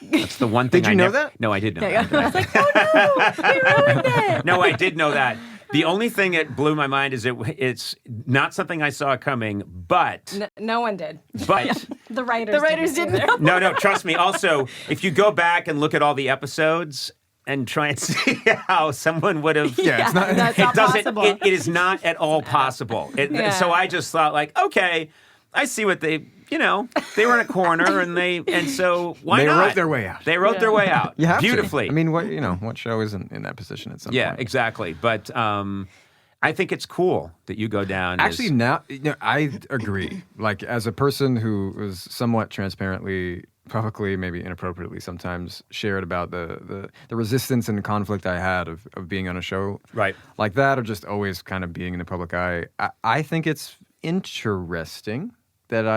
[SPEAKER 2] That's the one thing.
[SPEAKER 3] Did you know that?
[SPEAKER 2] No, I did know
[SPEAKER 1] I
[SPEAKER 2] that.
[SPEAKER 1] was like, oh no, they ruined it.
[SPEAKER 2] No, I did know that. The only thing that blew my mind is it's not something I saw coming, but
[SPEAKER 1] No one did.
[SPEAKER 2] but
[SPEAKER 1] The writers didn't.
[SPEAKER 2] no, trust me. Also, if you go back and look at all the episodes and try and see how someone would have,
[SPEAKER 3] Yeah, it's not.
[SPEAKER 1] That's
[SPEAKER 2] it
[SPEAKER 1] not
[SPEAKER 2] doesn't.
[SPEAKER 1] possible.
[SPEAKER 2] It is not at all possible.
[SPEAKER 1] Yeah.
[SPEAKER 2] So I just thought, like, okay, I see what they were in a corner, and so why
[SPEAKER 3] They
[SPEAKER 2] not?
[SPEAKER 3] wrote their way out.
[SPEAKER 2] They wrote their way out
[SPEAKER 3] You have to.
[SPEAKER 2] beautifully.
[SPEAKER 3] I mean, what show isn't in that position at some
[SPEAKER 2] yeah,
[SPEAKER 3] point?
[SPEAKER 2] exactly. But I think it's cool that you go down.
[SPEAKER 3] Actually, now I agree. Like, as a person who was somewhat transparently, publicly, maybe inappropriately sometimes shared about the resistance and conflict I had of being on a show
[SPEAKER 2] Right.
[SPEAKER 3] like that, or just always kind of being in the public eye. I think it's interesting that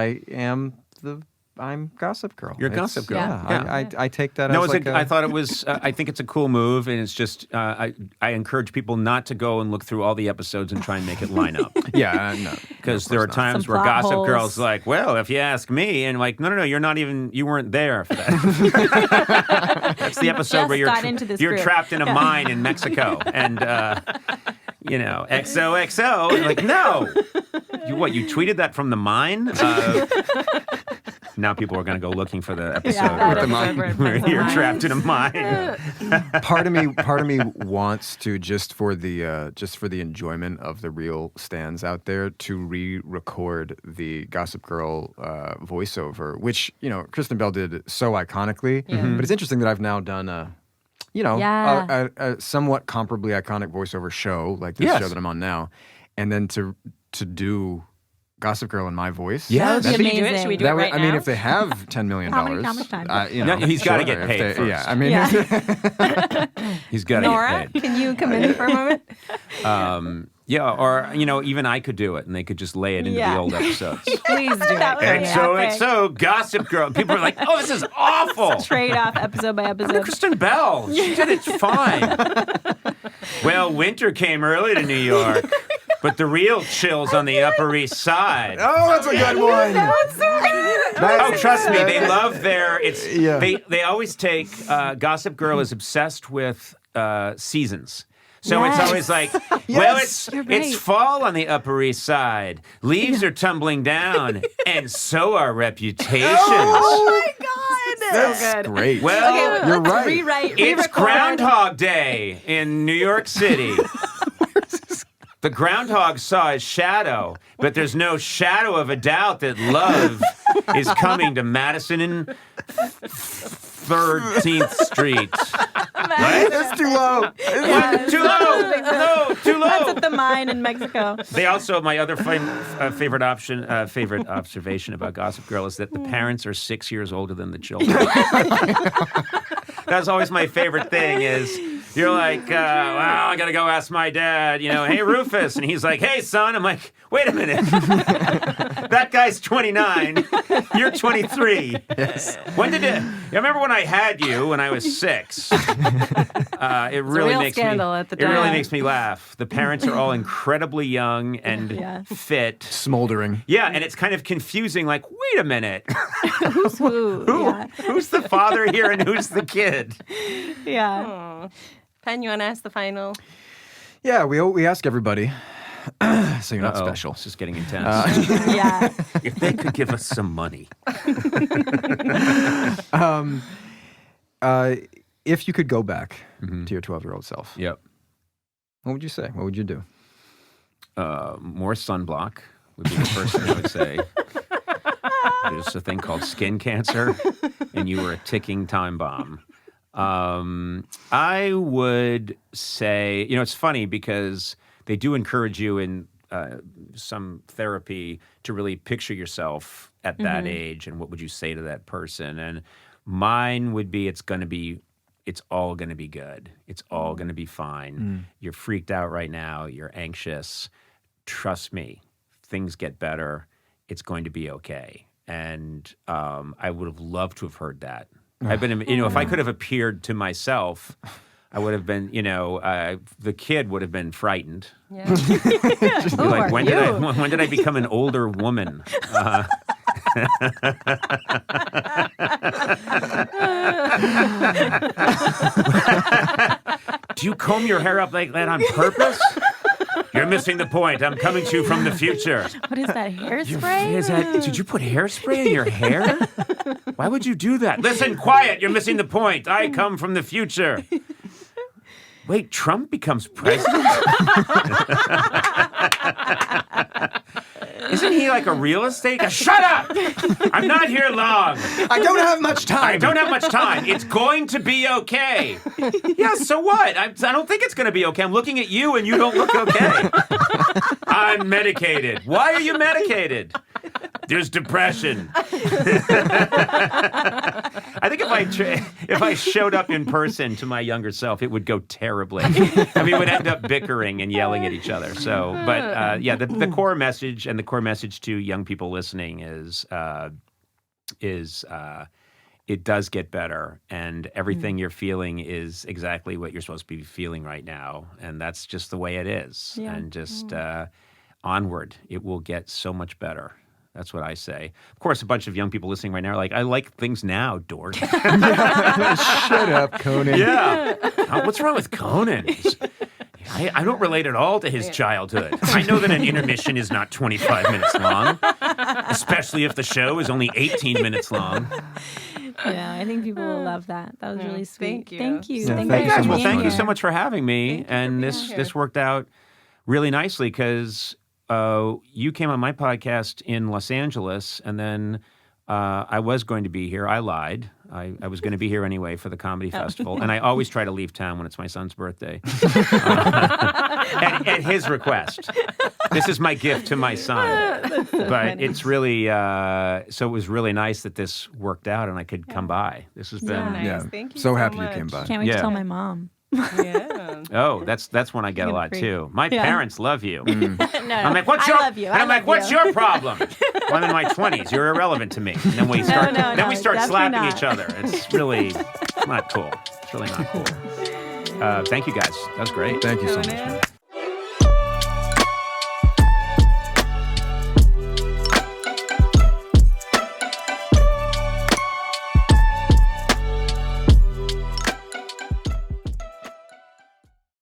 [SPEAKER 3] I'm Gossip Girl.
[SPEAKER 2] You're Gossip Girl.
[SPEAKER 3] Yeah. I take that
[SPEAKER 2] No,
[SPEAKER 3] as like
[SPEAKER 2] I thought it was. I think it's a cool move, and it's just. I encourage people not to go and look through all the episodes and try and make it line up.
[SPEAKER 3] no.
[SPEAKER 2] Because there are times
[SPEAKER 4] Some
[SPEAKER 2] where
[SPEAKER 4] plot
[SPEAKER 2] Gossip
[SPEAKER 4] holes.
[SPEAKER 2] Girl's like, well, if you ask me, and like, no, you weren't there for that. That's the episode
[SPEAKER 4] Just
[SPEAKER 2] where
[SPEAKER 4] got into this
[SPEAKER 2] you're
[SPEAKER 4] group.
[SPEAKER 2] trapped in a mine in Mexico, and XOXO. And like, no, you tweeted that from the mine? Now people are going to go looking for the episode where you're trapped in a mine.
[SPEAKER 3] part of me wants to just for the enjoyment of the real stands out there to re-record the Gossip Girl voiceover, which Kristen Bell did so iconically. But it's interesting that I've now done a somewhat comparably iconic voiceover show like this show that I'm on now, and then to do Gossip Girl in my voice.
[SPEAKER 2] Yeah,
[SPEAKER 4] That would be
[SPEAKER 1] Should we do it?
[SPEAKER 4] amazing.
[SPEAKER 1] Should we do it right
[SPEAKER 3] I mean,
[SPEAKER 1] now?
[SPEAKER 3] if they have $10 million,
[SPEAKER 4] How much time?
[SPEAKER 2] He's gotta get
[SPEAKER 3] if
[SPEAKER 2] paid first.
[SPEAKER 3] Yeah, I mean,
[SPEAKER 2] He's got to
[SPEAKER 1] Nora,
[SPEAKER 2] get paid.
[SPEAKER 1] can you come in for a moment?
[SPEAKER 2] Or even I could do it, and they could just lay it into the old episodes.
[SPEAKER 1] Please do it.
[SPEAKER 2] XOXO, Gossip Girl. People are like, oh, this is awful.
[SPEAKER 4] Trade off episode by episode.
[SPEAKER 2] Kristen Bell, she did it fine. Well, winter came early to New York, but the real chill's on the Upper East Side.
[SPEAKER 3] oh, that's a good one.
[SPEAKER 2] Oh, trust me, they love their.
[SPEAKER 3] Yeah.
[SPEAKER 2] They always take Gossip Girl is obsessed with seasons. So it's always like, well, it's fall on the Upper East Side. Leaves are tumbling down, and so are reputations.
[SPEAKER 1] Oh my God.
[SPEAKER 3] That's
[SPEAKER 1] So good.
[SPEAKER 3] great.
[SPEAKER 2] Well,
[SPEAKER 3] you're
[SPEAKER 1] Let's
[SPEAKER 3] right.
[SPEAKER 1] Rewrite.
[SPEAKER 2] it's
[SPEAKER 1] re-record.
[SPEAKER 2] Groundhog Day in New York City. The groundhog saw his shadow, but there's no shadow of a doubt that love is coming to Madison and 13th Street. Right?
[SPEAKER 3] It's too low.
[SPEAKER 2] What? Too low. No, too
[SPEAKER 4] That's
[SPEAKER 2] low.
[SPEAKER 4] at the mine in Mexico.
[SPEAKER 2] They also, my other favorite observation about Gossip Girl is that the parents are 6 years older than the children. That's always my favorite thing is you're like, well, I got to go ask my dad, hey, Rufus. And he's like, hey, son. I'm like, wait a minute. That guy's 29. You're 23. Yes. When did it? I remember when I had you when I was 6. It really
[SPEAKER 1] real
[SPEAKER 2] makes
[SPEAKER 1] scandal
[SPEAKER 2] me.
[SPEAKER 1] at the
[SPEAKER 2] It really
[SPEAKER 1] time.
[SPEAKER 2] makes me laugh. The parents are all incredibly young and fit.
[SPEAKER 3] Smoldering.
[SPEAKER 2] Yeah, and it's kind of confusing. Like, wait a minute,
[SPEAKER 4] Who's who?
[SPEAKER 2] who's the father here and who's the kid?
[SPEAKER 4] Yeah.
[SPEAKER 1] Penn, you want to ask the final?
[SPEAKER 3] Yeah, we ask everybody. So you're not
[SPEAKER 2] Uh-oh,
[SPEAKER 3] special.
[SPEAKER 2] This is getting intense.
[SPEAKER 4] Yeah.
[SPEAKER 2] If they could give us some money.
[SPEAKER 3] If you could go back to your 12-year-old self,
[SPEAKER 2] Yep.
[SPEAKER 3] what would you say? What would you do?
[SPEAKER 2] More sunblock would be the first thing I would say. There's a thing called skin cancer, and you were a ticking time bomb. I would say, it's funny because they do encourage you in some therapy to really picture yourself at that age and what would you say to that person. And mine would be, it's all going to be good. It's all going to be fine. You're freaked out right now. You're anxious. Trust me, things get better. It's going to be okay. And I would have loved to have heard that. I've been, if I could have appeared to myself, I would have been, the kid would have been frightened.
[SPEAKER 1] Yeah.
[SPEAKER 2] Just be like, when did I become an older woman? Do you comb your hair up like that on purpose? You're missing the point. I'm coming to you from the future.
[SPEAKER 4] What is that, hairspray?
[SPEAKER 2] Did you put hairspray in your hair? Why would you do that? Listen, quiet. You're missing the point. I come from the future. Wait, Trump becomes president? Isn't he like a real estate guy? Shut up! I'm not here long.
[SPEAKER 3] I don't have much time.
[SPEAKER 2] It's going to be okay. Yeah, so what? I don't think it's going to be okay. I'm looking at you and you don't look okay. I'm medicated. Why are you medicated? There's depression. I think if I showed up in person to my younger self, it would go terribly. We'd end up bickering and yelling at each other. So, but the core message and the core message to young people listening is it does get better, and everything you're feeling is exactly what you're supposed to be feeling right now, and that's just the way it is.
[SPEAKER 4] Yeah.
[SPEAKER 2] And just onward, it will get so much better. That's what I say. Of course, a bunch of young people listening right now are like, I like things now, dork.
[SPEAKER 3] Shut up, Conan.
[SPEAKER 2] Yeah. What's wrong with Conan? I don't relate at all to his childhood. I know that an intermission is not 25 minutes long, especially if the show is only 18 minutes long.
[SPEAKER 4] Yeah, I think people will love that. That was really sweet.
[SPEAKER 1] Thank you.
[SPEAKER 4] Thank you.
[SPEAKER 3] Yeah,
[SPEAKER 4] Thank
[SPEAKER 3] thank
[SPEAKER 4] you
[SPEAKER 3] you
[SPEAKER 4] for
[SPEAKER 3] so much.
[SPEAKER 2] Well, thank
[SPEAKER 4] being
[SPEAKER 2] you so
[SPEAKER 4] here.
[SPEAKER 2] much for having me. And this worked out really nicely because you came on my podcast in Los Angeles, and then I was going to be here. I lied. I was going to be here anyway for the comedy festival, and I always try to leave town when it's my son's birthday. At his request. This is my gift to my son. But it's really, so it was really nice that this worked out and I could come by. This has been,
[SPEAKER 1] Nice.
[SPEAKER 3] Yeah.
[SPEAKER 1] Thank you
[SPEAKER 3] So
[SPEAKER 1] so
[SPEAKER 3] happy
[SPEAKER 1] much.
[SPEAKER 3] you came by.
[SPEAKER 4] Can't wait
[SPEAKER 2] Yeah.
[SPEAKER 4] to tell my mom.
[SPEAKER 1] Yeah.
[SPEAKER 2] oh, that's one I get a lot too. My parents love you.
[SPEAKER 4] No,
[SPEAKER 2] I'm like, what's
[SPEAKER 4] I
[SPEAKER 2] your?
[SPEAKER 4] love you.
[SPEAKER 2] And I'm like, what's your problem? Well, I'm in my 20s. You're irrelevant to me. And then we start.
[SPEAKER 4] no,
[SPEAKER 2] then we start
[SPEAKER 4] definitely
[SPEAKER 2] slapping
[SPEAKER 4] not.
[SPEAKER 2] each other. It's really not cool. It's really not cool. Thank you guys. That was great.
[SPEAKER 3] Thank you so much.
[SPEAKER 1] Conan.